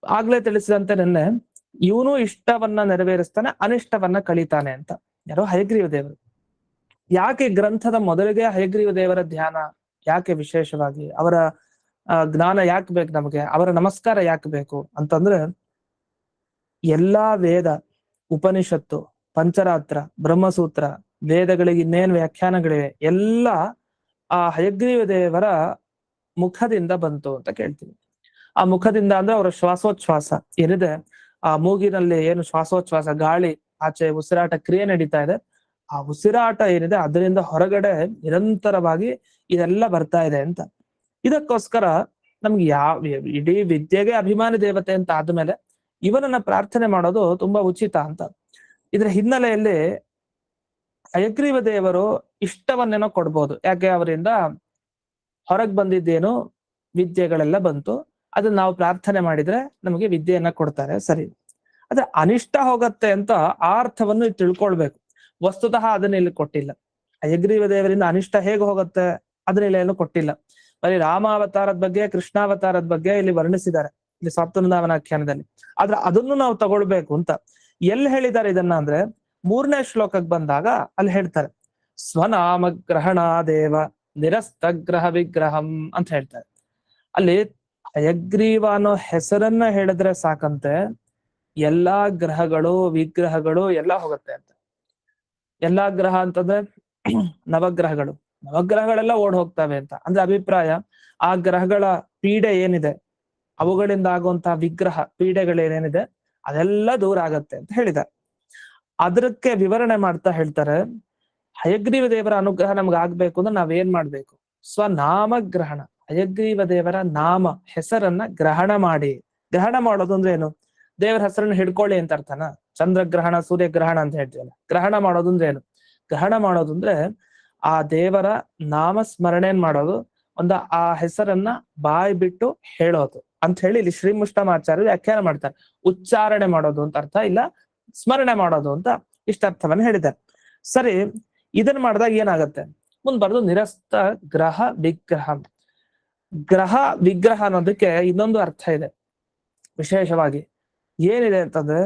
ಆಗ್ಲೇ ತಿಳಿಸಿದಂತೆ ನಿನ್ನೆ, ಇವನು ಇಷ್ಟವನ್ನ ನೆರವೇರಿಸ್ತಾನೆ, ಅನಿಷ್ಟವನ್ನ ಕಳೀತಾನೆ ಅಂತ. ಯಾರೋ ಹಯಗ್ರೀವ ದೇವರು. ಯಾಕೆ ಗ್ರಂಥದ ಮೊದಲಿಗೆ ಹಯಗ್ರೀವ ದೇವರ ಧ್ಯಾನ ಯಾಕೆ ವಿಶೇಷವಾಗಿ, ಅವರ ಜ್ಞಾನ ಯಾಕೆ ಬೇಕು ನಮಗೆ, ಅವರ ನಮಸ್ಕಾರ ಯಾಕೆ ಬೇಕು ಅಂತಂದ್ರೆ, ಎಲ್ಲಾ ವೇದ, ಉಪನಿಷತ್ತು, ಪಂಚರಾತ್ರ, ಬ್ರಹ್ಮಸೂತ್ರ, ವೇದಗಳಿಗೆ ಇನ್ನೇನು ವ್ಯಾಖ್ಯಾನಗಳಿವೆ ಎಲ್ಲ ಆ ಹಯಗ್ರೀವ ದೇವರ ಮುಖದಿಂದ ಬಂತು ಅಂತ ಕೇಳ್ತೀವಿ. ಆ ಮುಖದಿಂದ ಅಂದ್ರೆ ಅವರ ಶ್ವಾಸೋಚ್ಛ್ವಾಸ ಏನಿದೆ, ಆ ಮೂಗಿನಲ್ಲಿ ಏನು ಶ್ವಾಸೋಚ್ಛ್ವಾಸ, ಗಾಳಿ ಆಚೆ ಉಸಿರಾಟ ಕ್ರಿಯೆ ನಡೀತಾ ಇದೆ, ಆ ಉಸಿರಾಟ ಏನಿದೆ ಅದರಿಂದ ಹೊರಗಡೆ ನಿರಂತರವಾಗಿ ಇದೆಲ್ಲ ಬರ್ತಾ ಇದೆ ಅಂತ. ಇದಕ್ಕೋಸ್ಕರ ನಮ್ಗೆ ಇಡೀ ವಿದ್ಯೆಗೆ ಅಭಿಮಾನಿ ದೇವತೆ ಅಂತ ಆದ್ಮೇಲೆ ಇವನನ್ನ ಪ್ರಾರ್ಥನೆ ಮಾಡೋದು ತುಂಬಾ ಉಚಿತ ಅಂತ. ಇದ್ರ ಹಿನ್ನೆಲೆಯಲ್ಲಿ ಹಯಗ್ರೀವ ದೇವರು ಇಷ್ಟವನ್ನೇನೋ ಕೊಡ್ಬೋದು. ಯಾಕೆ? ಅವರಿಂದ ಹೊರಗ್ ಬಂದಿದ್ದೇನು ವಿದ್ಯೆಗಳೆಲ್ಲ ಬಂತು, ಅದನ್ನ ನಾವು ಪ್ರಾರ್ಥನೆ ಮಾಡಿದ್ರೆ ನಮಗೆ ವಿದ್ಯೆಯನ್ನ ಕೊಡ್ತಾರೆ, ಸರಿ. ಆದ್ರೆ ಅನಿಷ್ಟ ಹೋಗತ್ತೆ ಅಂತ ಆ ಅರ್ಥವನ್ನು ತಿಳ್ಕೊಳ್ಬೇಕು. ವಸ್ತುತಃ ಅದನ್ನ ಇಲ್ಲಿ ಕೊಟ್ಟಿಲ್ಲ. ಹಯಗ್ರೀವ ದೇವರಿಂದ ಅನಿಷ್ಟ ಹೇಗೆ ಹೋಗುತ್ತೆ ಅದನ್ನ ಇಲ್ಲಿ ಏನು ಕೊಟ್ಟಿಲ್ಲ. ಬರೀ ರಾಮಾವತಾರದ ಬಗ್ಗೆ, ಕೃಷ್ಣಾವತಾರದ ಬಗ್ಗೆ ಇಲ್ಲಿ ವರ್ಣಿಸಿದ್ದಾರೆ ಇಲ್ಲಿ ಸಪ್ತವೃಂದಾವನಾಖ್ಯಾನದಲ್ಲಿ. ಆದ್ರೆ ಅದನ್ನು ನಾವು ತಗೊಳ್ಬೇಕು ಅಂತ ಎಲ್ಲಿ ಹೇಳಿದ್ದಾರೆ ಇದನ್ನ ಅಂದ್ರೆ 3ನೇ ಶ್ಲೋಕಕ್ಕೆ ಬಂದಾಗ ಅಲ್ಲಿ ಹೇಳ್ತಾರೆ, ಸ್ವನಾಮ ಗ್ರಹಣ ದೇವ ನಿರಸ್ತ ಗ್ರಹ ವಿಗ್ರಹಂ ಅಂತ ಹೇಳ್ತಾರೆ. ಅಲ್ಲಿ ಹಯಗ್ರೀವ ಅನ್ನೋ ಹೆಸರನ್ನ ಹೇಳಿದ್ರೆ ಸಾಕಂತೆ ಎಲ್ಲಾ ಗ್ರಹಗಳು ವಿಗ್ರಹಗಳು ಎಲ್ಲ ಹೋಗುತ್ತೆ ಅಂತ. ಎಲ್ಲಾ ಗ್ರಹ ಅಂತಂದ್ರೆ ನವಗ್ರಹಗಳು, ನವಗ್ರಹಗಳೆಲ್ಲ ಓಡ್ ಹೋಗ್ತವೆ ಅಂತ ಅಂದ್ರೆ ಅಭಿಪ್ರಾಯ. ಆ ಗ್ರಹಗಳ ಪೀಡೆ ಏನಿದೆ, ಅವುಗಳಿಂದ ಆಗುವಂತಹ ವಿಗ್ರಹ ಪೀಡೆಗಳೇನೇನಿದೆ ಅದೆಲ್ಲ ದೂರ ಆಗತ್ತೆ ಅಂತ ಹೇಳಿದ್ದಾರೆ. ಅದಕ್ಕೆ ವಿವರಣೆ ಮಾಡ್ತಾ ಹೇಳ್ತಾರೆ, ಹಯಗ್ರೀವ ದೇವರ ಅನುಗ್ರಹ ನಮ್ಗೆ ಆಗ್ಬೇಕು ಅಂದ್ರೆ ನಾವೇನ್ ಮಾಡ್ಬೇಕು? ಸ್ವನಾಮ ಗ್ರಹಣ, ಹಯಗ್ರೀವ ದೇವರ ನಾಮ ಹೆಸರನ್ನ ಗ್ರಹಣ ಮಾಡಿ. ಗ್ರಹಣ ಮಾಡೋದು ಅಂದ್ರೆ ಏನು? ದೇವರ ಹೆಸರನ್ನ ಹಿಡ್ಕೊಳ್ಳಿ ಅಂತ ಅರ್ಥನ? ಚಂದ್ರಗ್ರಹಣ, ಸೂರ್ಯಗ್ರಹಣ ಅಂತ ಹೇಳ್ತೀವಲ್ಲ. ಗ್ರಹಣ ಮಾಡೋದು ಅಂದ್ರೆ ಏನು? ಗ್ರಹಣ ಮಾಡೋದು ಅಂದ್ರೆ ಆ ದೇವರ ನಾಮ ಸ್ಮರಣೆನ್ ಮಾಡೋದು, ಆ ಹೆಸರನ್ನ ಬಾಯಿ ಬಿಟ್ಟು ಹೇಳೋದು ಅಂತ ಹೇಳಿ ಇಲ್ಲಿ ಶ್ರೀಮುಷ್ಟಮಾಚಾರ್ಯರು ವ್ಯಾಖ್ಯಾನ ಮಾಡ್ತಾರೆ. ಉಚ್ಚಾರಣೆ ಮಾಡೋದು ಅಂತ ಅರ್ಥ ಇಲ್ಲ, ಸ್ಮರಣೆ ಮಾಡೋದು ಅಂತ ಇಷ್ಟ ಅರ್ಥವನ್ನ ಹೇಳಿದ್ದಾರೆ. ಸರಿ, ಇದನ್ನ ಮಾಡಿದಾಗ ಏನಾಗತ್ತೆ? ಮುಂದ್ ಬರೆದು ನಿರಸ್ತ ಗ್ರಹ ವಿಗ್ರಹ. ಗ್ರಹ ವಿಗ್ರಹ ಅನ್ನೋದಕ್ಕೆ ಇನ್ನೊಂದು ಅರ್ಥ ಇದೆ ವಿಶೇಷವಾಗಿ. ಏನಿದೆ ಅಂತಂದ್ರೆ,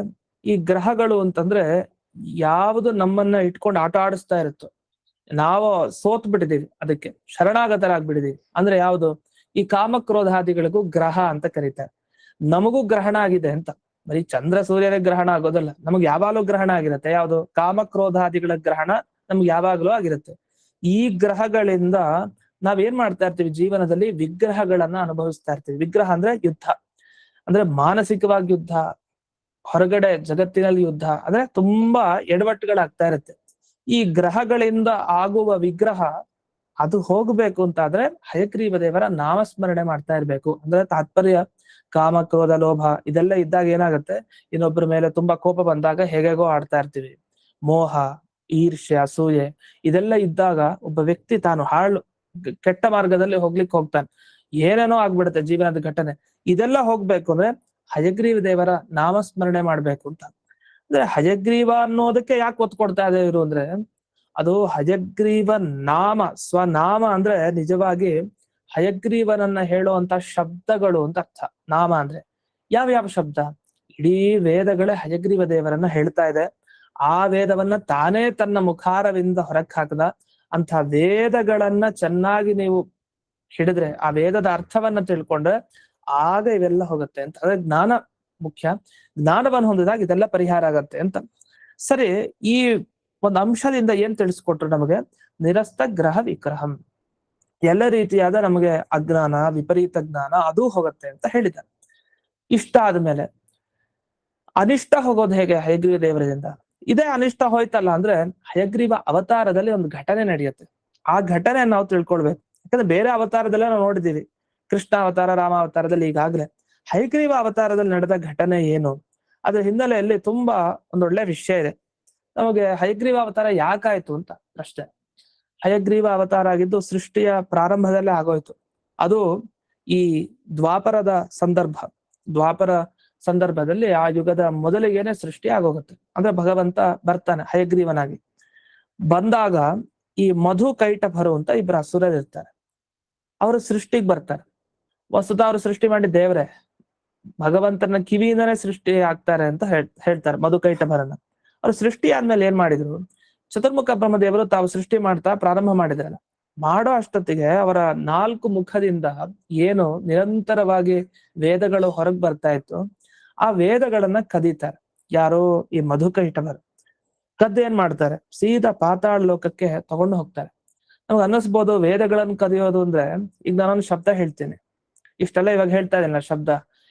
ಈ ಗ್ರಹಗಳು ಅಂತಂದ್ರೆ ಯಾವುದು ನಮ್ಮನ್ನ ಇಟ್ಕೊಂಡು ಆಟ ಆಡಿಸ್ತಾ ಇರುತ್ತೋ, ನಾವು ಸೋತ್ ಬಿಟ್ಟಿದೀವಿ, ಅದಕ್ಕೆ ಶರಣಾಗತರಾಗ್ಬಿಟ್ಟಿದೀವಿ ಅಂದ್ರೆ ಯಾವುದು? ಈ ಕಾಮಕ್ರೋಧಾದಿಗಳಿಗೂ ಗ್ರಹ ಅಂತ ಕರೀತಾರೆ. ನಮಗೂ ಗ್ರಹಣ ಆಗಿದೆ ಅಂತ. ಬರೀ ಚಂದ್ರ ಸೂರ್ಯರ ಗ್ರಹಣ ಆಗೋದಲ್ಲ, ನಮ್ಗೆ ಯಾವಾಗಲೂ ಗ್ರಹಣ ಆಗಿರುತ್ತೆ. ಯಾವುದು? ಕಾಮಕ್ರೋಧಾದಿಗಳ ಗ್ರಹಣ ನಮ್ಗೆ ಯಾವಾಗಲೂ ಆಗಿರುತ್ತೆ. ಈ ಗ್ರಹಗಳಿಂದ ನಾವೇನ್ ಮಾಡ್ತಾ ಇರ್ತೀವಿ? ಜೀವನದಲ್ಲಿ ವಿಗ್ರಹಗಳನ್ನ ಅನುಭವಿಸ್ತಾ ಇರ್ತೀವಿ. ವಿಗ್ರಹ ಅಂದ್ರೆ ಯುದ್ಧ, ಅಂದ್ರೆ ಮಾನಸಿಕವಾಗಿ ಯುದ್ಧ, ಹೊರಗಡೆ ಜಗತ್ತಿನಲ್ಲಿ ಯುದ್ಧ, ಅಂದ್ರೆ ತುಂಬಾ ಎಡವಟ್ಟುಗಳಾಗ್ತಾ ಇರುತ್ತೆ. ಈ ಗ್ರಹಗಳಿಂದ ಆಗುವ ವಿಗ್ರಹ ಅದು ಹೋಗ್ಬೇಕು ಅಂತಾದ್ರೆ ಹಯಗ್ರೀವ ದೇವರ ನಾಮಸ್ಮರಣೆ ಮಾಡ್ತಾ ಇರ್ಬೇಕು. ಅಂದ್ರೆ ತಾತ್ಪರ್ಯ, ಕಾಮ ಕ್ರೋಧ ಲೋಭ ಇದೆಲ್ಲ ಇದ್ದಾಗ ಏನಾಗುತ್ತೆ? ಇನ್ನೊಬ್ಬರ ಮೇಲೆ ತುಂಬಾ ಕೋಪ ಬಂದಾಗ ಹೇಗೇಗೋ ಆಡ್ತಾ ಇರ್ತೀವಿ. ಮೋಹ, ಈರ್ಷ್ಯ, ಅಸೂಯೆ ಇದೆಲ್ಲ ಇದ್ದಾಗ ಒಬ್ಬ ವ್ಯಕ್ತಿ ತಾನು ಕೆಟ್ಟ ಮಾರ್ಗದಲ್ಲಿ ಹೋಗ್ತಾನೆ. ಏನೇನೋ ಆಗ್ಬಿಡುತ್ತೆ ಜೀವನದ ಘಟನೆ. ಇದೆಲ್ಲ ಹೋಗ್ಬೇಕು ಅಂದ್ರೆ ಹಯಗ್ರೀವ ದೇವರ ನಾಮಸ್ಮರಣೆ ಮಾಡ್ಬೇಕು ಅಂತ. ಅಂದ್ರೆ ಹಯಗ್ರೀವ ಅನ್ನೋದಕ್ಕೆ ಯಾಕೆ ಒತ್ತು ಕೊಡ್ತಾ ಇದ್ರು ಅಂದ್ರೆ, ಅದು ಹಯಗ್ರೀವ ನಾಮ, ಸ್ವನಾಮ ಅಂದ್ರೆ ನಿಜವಾಗಿ ಹಯಗ್ರೀವನನ್ನ ಹೇಳುವಂತ ಶಬ್ದಗಳು ಅಂತ ಅರ್ಥ. ನಾಮ ಅಂದ್ರೆ ಯಾವ ಶಬ್ದ? ಇಡೀ ವೇದಗಳೇ ಹಯಗ್ರೀವ ದೇವರನ್ನ ಹೇಳ್ತಾ ಇದೆ. ಆ ವೇದವನ್ನ ತಾನೇ ತನ್ನ ಮುಖಾರವಿಂದ ಹೊರಕ್ ಹಾಕದ ಅಂತ ವೇದಗಳನ್ನ ಚೆನ್ನಾಗಿ ನೀವು ಹಿಡಿದ್ರೆ, ಆ ವೇದದ ಅರ್ಥವನ್ನ ತಿಳ್ಕೊಂಡ್ರೆ ಆಗ ಇವೆಲ್ಲ ಹೋಗುತ್ತೆ ಅಂತ. ಅದೇ ಜ್ಞಾನ ಮುಖ್ಯ. ಜ್ಞಾನವನ್ನು ಹೊಂದಿದಾಗ ಇದೆಲ್ಲ ಪರಿಹಾರ ಆಗತ್ತೆ ಅಂತ. ಸರಿ, ಈ ಒಂದು ಅಂಶದಿಂದ ಏನ್ ತಿಳಿಸ್ಕೊಟ್ರು ನಮಗೆ? ನಿರಸ್ತ ಗ್ರಹ ವಿಗ್ರಹಂ, ಎಲ್ಲ ರೀತಿಯಾದ ನಮಗೆ ಅಜ್ಞಾನ, ವಿಪರೀತ ಜ್ಞಾನ ಅದು ಹೋಗುತ್ತೆ ಅಂತ ಹೇಳಿದ್ದಾರೆ. ಇಷ್ಟ ಆದ್ಮೇಲೆ ಅನಿಷ್ಟ ಹೋಗೋದು ಹೇಗೆ ಹಯಗ್ರೀವ ದೇವರದಿಂದ? ಇದೇ ಅನಿಷ್ಟ ಹೋಯ್ತಲ್ಲ ಅಂದ್ರೆ ಹಯಗ್ರೀವ ಅವತಾರದಲ್ಲಿ ಒಂದು ಘಟನೆ ನಡೆಯುತ್ತೆ. ಆ ಘಟನೆ ನಾವು ತಿಳ್ಕೊಳ್ಬೇಕು. ಯಾಕಂದ್ರೆ ಬೇರೆ ಅವತಾರದಲ್ಲೇ ನಾವು ನೋಡಿದೀವಿ, ಕೃಷ್ಣ ಅವತಾರ, ರಾಮ ಅವತಾರದಲ್ಲಿ ಈಗಾಗ್ಲೇ. ಹಯಗ್ರೀವ ಅವತಾರದಲ್ಲಿ ನಡೆದ ಘಟನೆ ಏನು? ಅದ್ರ ಹಿನ್ನೆಲೆಯಲ್ಲಿ ತುಂಬಾ ಒಂದೊಳ್ಳೆ ವಿಷಯ ಇದೆ. ನಮಗೆ ಹಯಗ್ರೀವ ಅವತಾರ ಯಾಕಾಯ್ತು ಅಂತ ಪ್ರಶ್ನೆ. ಹಯಗ್ರೀವ ಅವತಾರ ಆಗಿದ್ದು ಸೃಷ್ಟಿಯ ಪ್ರಾರಂಭದಲ್ಲೇ ಆಗೋಯ್ತು. ಅದು ಈ ದ್ವಾಪರದ ಸಂದರ್ಭದಲ್ಲಿ ಆ ಯುಗದ ಮೊದಲಿಗೇನೆ ಸೃಷ್ಟಿ ಆಗೋಗುತ್ತೆ. ಅಂದ್ರೆ ಭಗವಂತ ಬರ್ತಾನೆ ಹಯಗ್ರೀವನಾಗಿ. ಬಂದಾಗ ಈ ಮಧು ಕೈಟಭರು ಅಂತ ಇಬ್ಬರು ಅಸುರರು ಇರ್ತಾರೆ. ಅವರು ಸೃಷ್ಟಿಗೆ ಬರ್ತಾರೆ. ವಸ್ತುತ ಅವರು ಸೃಷ್ಟಿ ಮಾಡಿ ದೇವ್ರೆ, ಭಗವಂತನ ಕಿವಿಯಿಂದನೇ ಸೃಷ್ಟಿ ಆಗ್ತಾರೆ ಅಂತ ಹೇಳ್ತಾರೆ ಮಧುಕೈಟಭರನ್ನ. ಅವ್ರು ಸೃಷ್ಟಿ ಆದ್ಮೇಲೆ ಏನ್ ಮಾಡಿದ್ರು? ಚತುರ್ಮುಖ ಬ್ರಹ್ಮದೇವರು ತಾವು ಸೃಷ್ಟಿ ಮಾಡ್ತಾ ಪ್ರಾರಂಭ ಮಾಡಿದ್ರಲ್ಲ, ಮಾಡೋ ಅಷ್ಟೊತ್ತಿಗೆ ಅವರ 4 ಮುಖದಿಂದ ಏನು ನಿರಂತರವಾಗಿ ವೇದಗಳು ಹೊರಗ್ ಬರ್ತಾ ಇತ್ತು, ಆ ವೇದಗಳನ್ನ ಕದೀತಾರೆ. ಯಾರು? ಈ ಮಧುಕೈಟಭರು. ಕದ್ದು ಏನ್ ಮಾಡ್ತಾರೆ? ಸೀದಾ ಪಾತಾಳ ಲೋಕಕ್ಕೆ ತಗೊಂಡು ಹೋಗ್ತಾರೆ. ನಮ್ಗೆ ಅನ್ನಿಸ್ಬೋದು ವೇದಗಳನ್ನು ಕದಿಯೋದು ಅಂದ್ರೆ, ಈಗ ನಾನೊಂದು ಶಬ್ದ ಹೇಳ್ತೀನಿ, ಇಷ್ಟೆಲ್ಲ ಇವಾಗ ಹೇಳ್ತಾ ಇದ್ದೀನಲ್ಲ ಶಬ್ದ,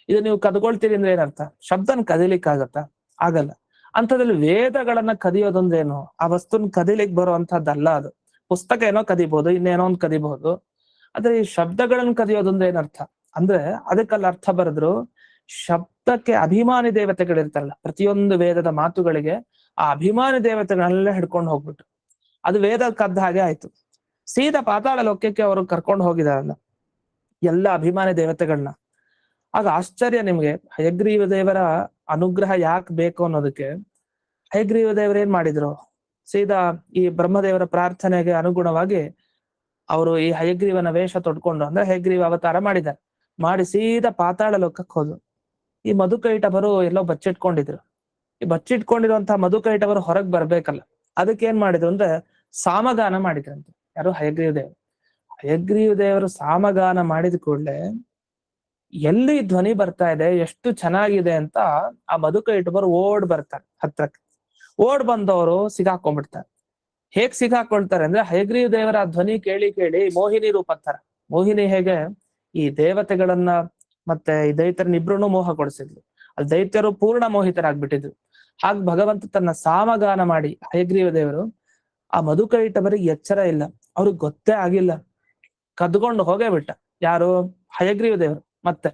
ಇದು ನೀವು ಕದ್ಕೊಳ್ತೀರಿ ಅಂದ್ರೆ ಏನರ್ಥ? ಶಬ್ದನ ಕದಿಲಿಕ್ಕಾಗತ್ತಾ? ಆಗಲ್ಲ. ಅಂಥದ್ರಲ್ಲಿ ವೇದಗಳನ್ನ ಕದಿಯೋದೊಂದೇನು? ಆ ವಸ್ತುನ ಕದಿಲಿಕ್ ಬರುವಂತಹದ್ದಲ್ಲ ಅದು. ಪುಸ್ತಕ ಏನೋ ಕದಿಬಹುದು, ಇನ್ನೇನೋ ಒಂದು ಕದಿಬಹುದು. ಆದ್ರೆ ಈ ಶಬ್ದಗಳನ್ನ ಕದಿಯೋದೊಂದು ಏನರ್ಥ ಅಂದ್ರೆ, ಅದಕ್ಕಲ್ಲಿ ಅರ್ಥ ಬರೆದ್ರು, ಶಬ್ದಕ್ಕೆ ಅಭಿಮಾನಿ ದೇವತೆಗಳಿರ್ತಾರಲ್ಲ, ಪ್ರತಿಯೊಂದು ವೇದದ ಮಾತುಗಳಿಗೆ ಆ ಅಭಿಮಾನಿ ದೇವತೆಗಳನ್ನೆಲ್ಲ ಹಿಡ್ಕೊಂಡು ಹೋಗ್ಬಿಟ್ಟು ಅದು ವೇದ ಕದ್ದ ಹಾಗೆ ಆಯ್ತು. ಸೀದಾ ಪಾತಾಳ ಲೋಕಕ್ಕೆ ಅವರು ಕರ್ಕೊಂಡು ಹೋಗಿದಾರಲ್ಲ ಎಲ್ಲ ಅಭಿಮಾನಿ ದೇವತೆಗಳನ್ನ. ಆಗ ಆಶ್ಚರ್ಯ ನಿಮ್ಗೆ, ಹಯಗ್ರೀವ ದೇವರ ಅನುಗ್ರಹ ಯಾಕೆ ಬೇಕು ಅನ್ನೋದಕ್ಕೆ ಹಯಗ್ರೀವ ದೇವರು ಏನ್ ಮಾಡಿದ್ರು, ಸೀದಾ ಈ ಬ್ರಹ್ಮದೇವರ ಪ್ರಾರ್ಥನೆಗೆ ಅನುಗುಣವಾಗಿ ಅವರು ಈ ಹಯಗ್ರೀವನ ವೇಷ ತೊಡ್ಕೊಂಡು, ಅಂದ್ರೆ ಹಯಗ್ರೀವ ಅವತಾರ ಮಾಡಿದ್ದಾರೆ, ಮಾಡಿ ಸೀದಾ ಪಾತಾಳ ಲೋಕಕ್ಕೆ ಹೋದ್ರು. ಈ ಮಧುಕೈಟಭರು ಎಲ್ಲೋ ಬಚ್ಚಿಟ್ಕೊಂಡಿದ್ರು. ಈ ಬಚ್ಚಿಟ್ಕೊಂಡಿರುವಂತಹ ಮಧುಕೈಟಭರು ಹೊರಗ್ ಬರ್ಬೇಕಲ್ಲ, ಅದಕ್ಕೆ ಏನ್ ಮಾಡಿದ್ರು ಅಂದ್ರೆ ಸಾಮಗಾನ ಮಾಡಿದ್ರಂತೆ. ಯಾರು? ಹಯಗ್ರೀವ ದೇವರು. ಹಯಗ್ರೀವ ದೇವರು ಸಾಮಗಾನ ಮಾಡಿದ ಕೂಡಲೇ ಎಲ್ಲಿ ಧ್ವನಿ ಬರ್ತಾ ಇದೆ, ಎಷ್ಟು ಚೆನ್ನಾಗಿದೆ ಅಂತ ಆ ಮಧುಕೈಟಭರು ಓಡ್ ಬರ್ತಾರೆ ಹತ್ರಕ್ಕೆ. ಓಡ್ ಬಂದವರು ಸಿಗಾಕೊಂಡ್ಬಿಡ್ತಾರೆ. ಹೇಗ್ ಸಿಗಾಕೊಳ್ತಾರೆ ಅಂದ್ರೆ, ಹಯಗ್ರೀವ ದೇವರ ಧ್ವನಿ ಕೇಳಿ ಕೇಳಿ ಮೋಹಿನಿ ರೂಪತ್ತರ. ಮೋಹಿನಿ ಹೇಗೆ ಈ ದೇವತೆಗಳನ್ನ ಮತ್ತೆ ಈ ದೈತ್ಯರನ್ನ ಇಬ್ರು ಮೋಹ ಕೊಡಿಸಿದ್ಲು, ಅಲ್ಲಿ ದೈತ್ಯರು ಪೂರ್ಣ ಮೋಹಿತರಾಗ್ಬಿಟ್ಟಿದ್ರು. ಹಾಗ್ ಭಗವಂತ ತನ್ನ ಸಾಮಗಾನ ಮಾಡಿ ಹಯಗ್ರೀವ ದೇವರು ಆ ಮಧುಕೈಟಭರಿಗೆ ಎಚ್ಚರ ಇಲ್ಲ, ಅವ್ರಿಗೆ ಗೊತ್ತೇ ಆಗಿಲ್ಲ, ಕದ್ಕೊಂಡು ಹೋಗೇ ಬಿಟ್ಟ. ಯಾರು? ಹಯಗ್ರೀವ ದೇವರು. ಮತ್ತೆ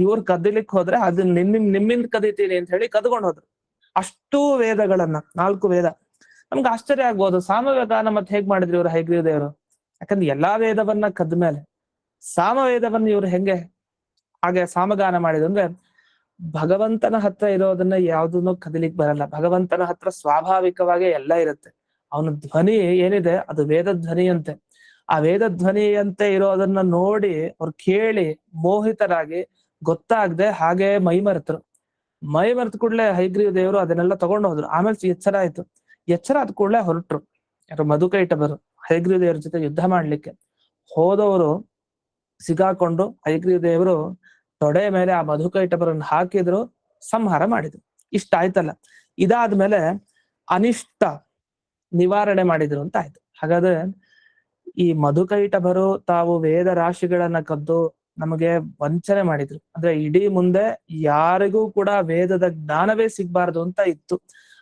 ಇವ್ರು ಕದಿಲಿಕ್ಕೆ ಹೋದ್ರೆ ಅದು ನಿಮ್ಮಿಂದ ಕದಿತೀನಿ ಅಂತ ಹೇಳಿ ಕದ್ಕೊಂಡು ಹೋದ್ರು ಅಷ್ಟು ವೇದಗಳನ್ನ, 4 ವೇದ. ನಮ್ಗೆ ಆಶ್ಚರ್ಯ ಆಗ್ಬೋದು, ಸಾಮಗಾನ ಮತ್ತೆ ಹೇಗ್ ಮಾಡಿದ್ರು ಇವ್ರು ಹಯಗ್ರೀವ ದೇವರು? ಯಾಕಂದ್ರೆ ಎಲ್ಲಾ ವೇದವನ್ನ ಕದ್ಮೇಲೆ ಸಾಮವೇದವನ್ನ ಇವ್ರು ಹೆಂಗೆ ಹಾಗೆ ಸಾಮಗಾನ ಮಾಡಿದ್ರು ಅಂದ್ರೆ, ಭಗವಂತನ ಹತ್ರ ಇರೋದನ್ನ ಯಾವ್ದನ್ನು ಕದಿಲಿಕ್ ಬರಲ್ಲ. ಭಗವಂತನ ಹತ್ರ ಸ್ವಾಭಾವಿಕವಾಗಿ ಎಲ್ಲ ಇರುತ್ತೆ. ಅವನ ಧ್ವನಿ ಏನಿದೆ ಅದು ವೇದ ಧ್ವನಿಯಂತೆ. ಆ ವೇದ ಧ್ವನಿಯಂತೆ ಇರೋದನ್ನ ನೋಡಿ ಅವ್ರು ಕೇಳಿ ಮೋಹಿತರಾಗಿ ಗೊತ್ತಾಗದೆ ಹಾಗೆ ಮೈಮರೆತರು. ಮೈಮರೆತ ಕೂಡಲೇ ಹಯಗ್ರೀವ ದೇವರು ಅದನ್ನೆಲ್ಲ ತಗೊಂಡು ಹೋದ್ರು. ಆಮೇಲೆ ಎಚ್ಚರ ಆಯ್ತು. ಎಚ್ಚರ ಆದ ಕೂಡಲೇ ಹೊರಟ್ರು ಯಾರು? ಮಧುಕೈಟಭರು ಹಯಗ್ರೀವ ದೇವರ ಜೊತೆ ಯುದ್ಧ ಮಾಡ್ಲಿಕ್ಕೆ ಹೋದವರು ಸಿಗಾಕೊಂಡು ಹಯಗ್ರೀವ ದೇವರು ತೊಡೆ ಮೇಲೆ ಆ ಮಧುಕೈಟಭರನ್ನು ಹಾಕಿದ್ರು, ಸಂಹಾರ ಮಾಡಿದ್ರು. ಇಷ್ಟ ಆಯ್ತಲ್ಲ. ಇದಾದ್ಮೇಲೆ ಅನಿಷ್ಟ ನಿವಾರಣೆ ಮಾಡಿದ್ರು ಅಂತ ಆಯ್ತು. ಹಾಗಾದ್ರೆ ಈ ಮಧುಕೈಟಭರು ತಾವು ವೇದ ರಾಶಿಗಳನ್ನ ಕದ್ದು ನಮಗೆ ವಂಚನೆ ಮಾಡಿದ್ರು. ಅಂದ್ರೆ ಇಡೀ ಮುಂದೆ ಯಾರಿಗೂ ಕೂಡ ವೇದದ ಜ್ಞಾನವೇ ಸಿಗ್ಬಾರ್ದು ಅಂತ ಇತ್ತು.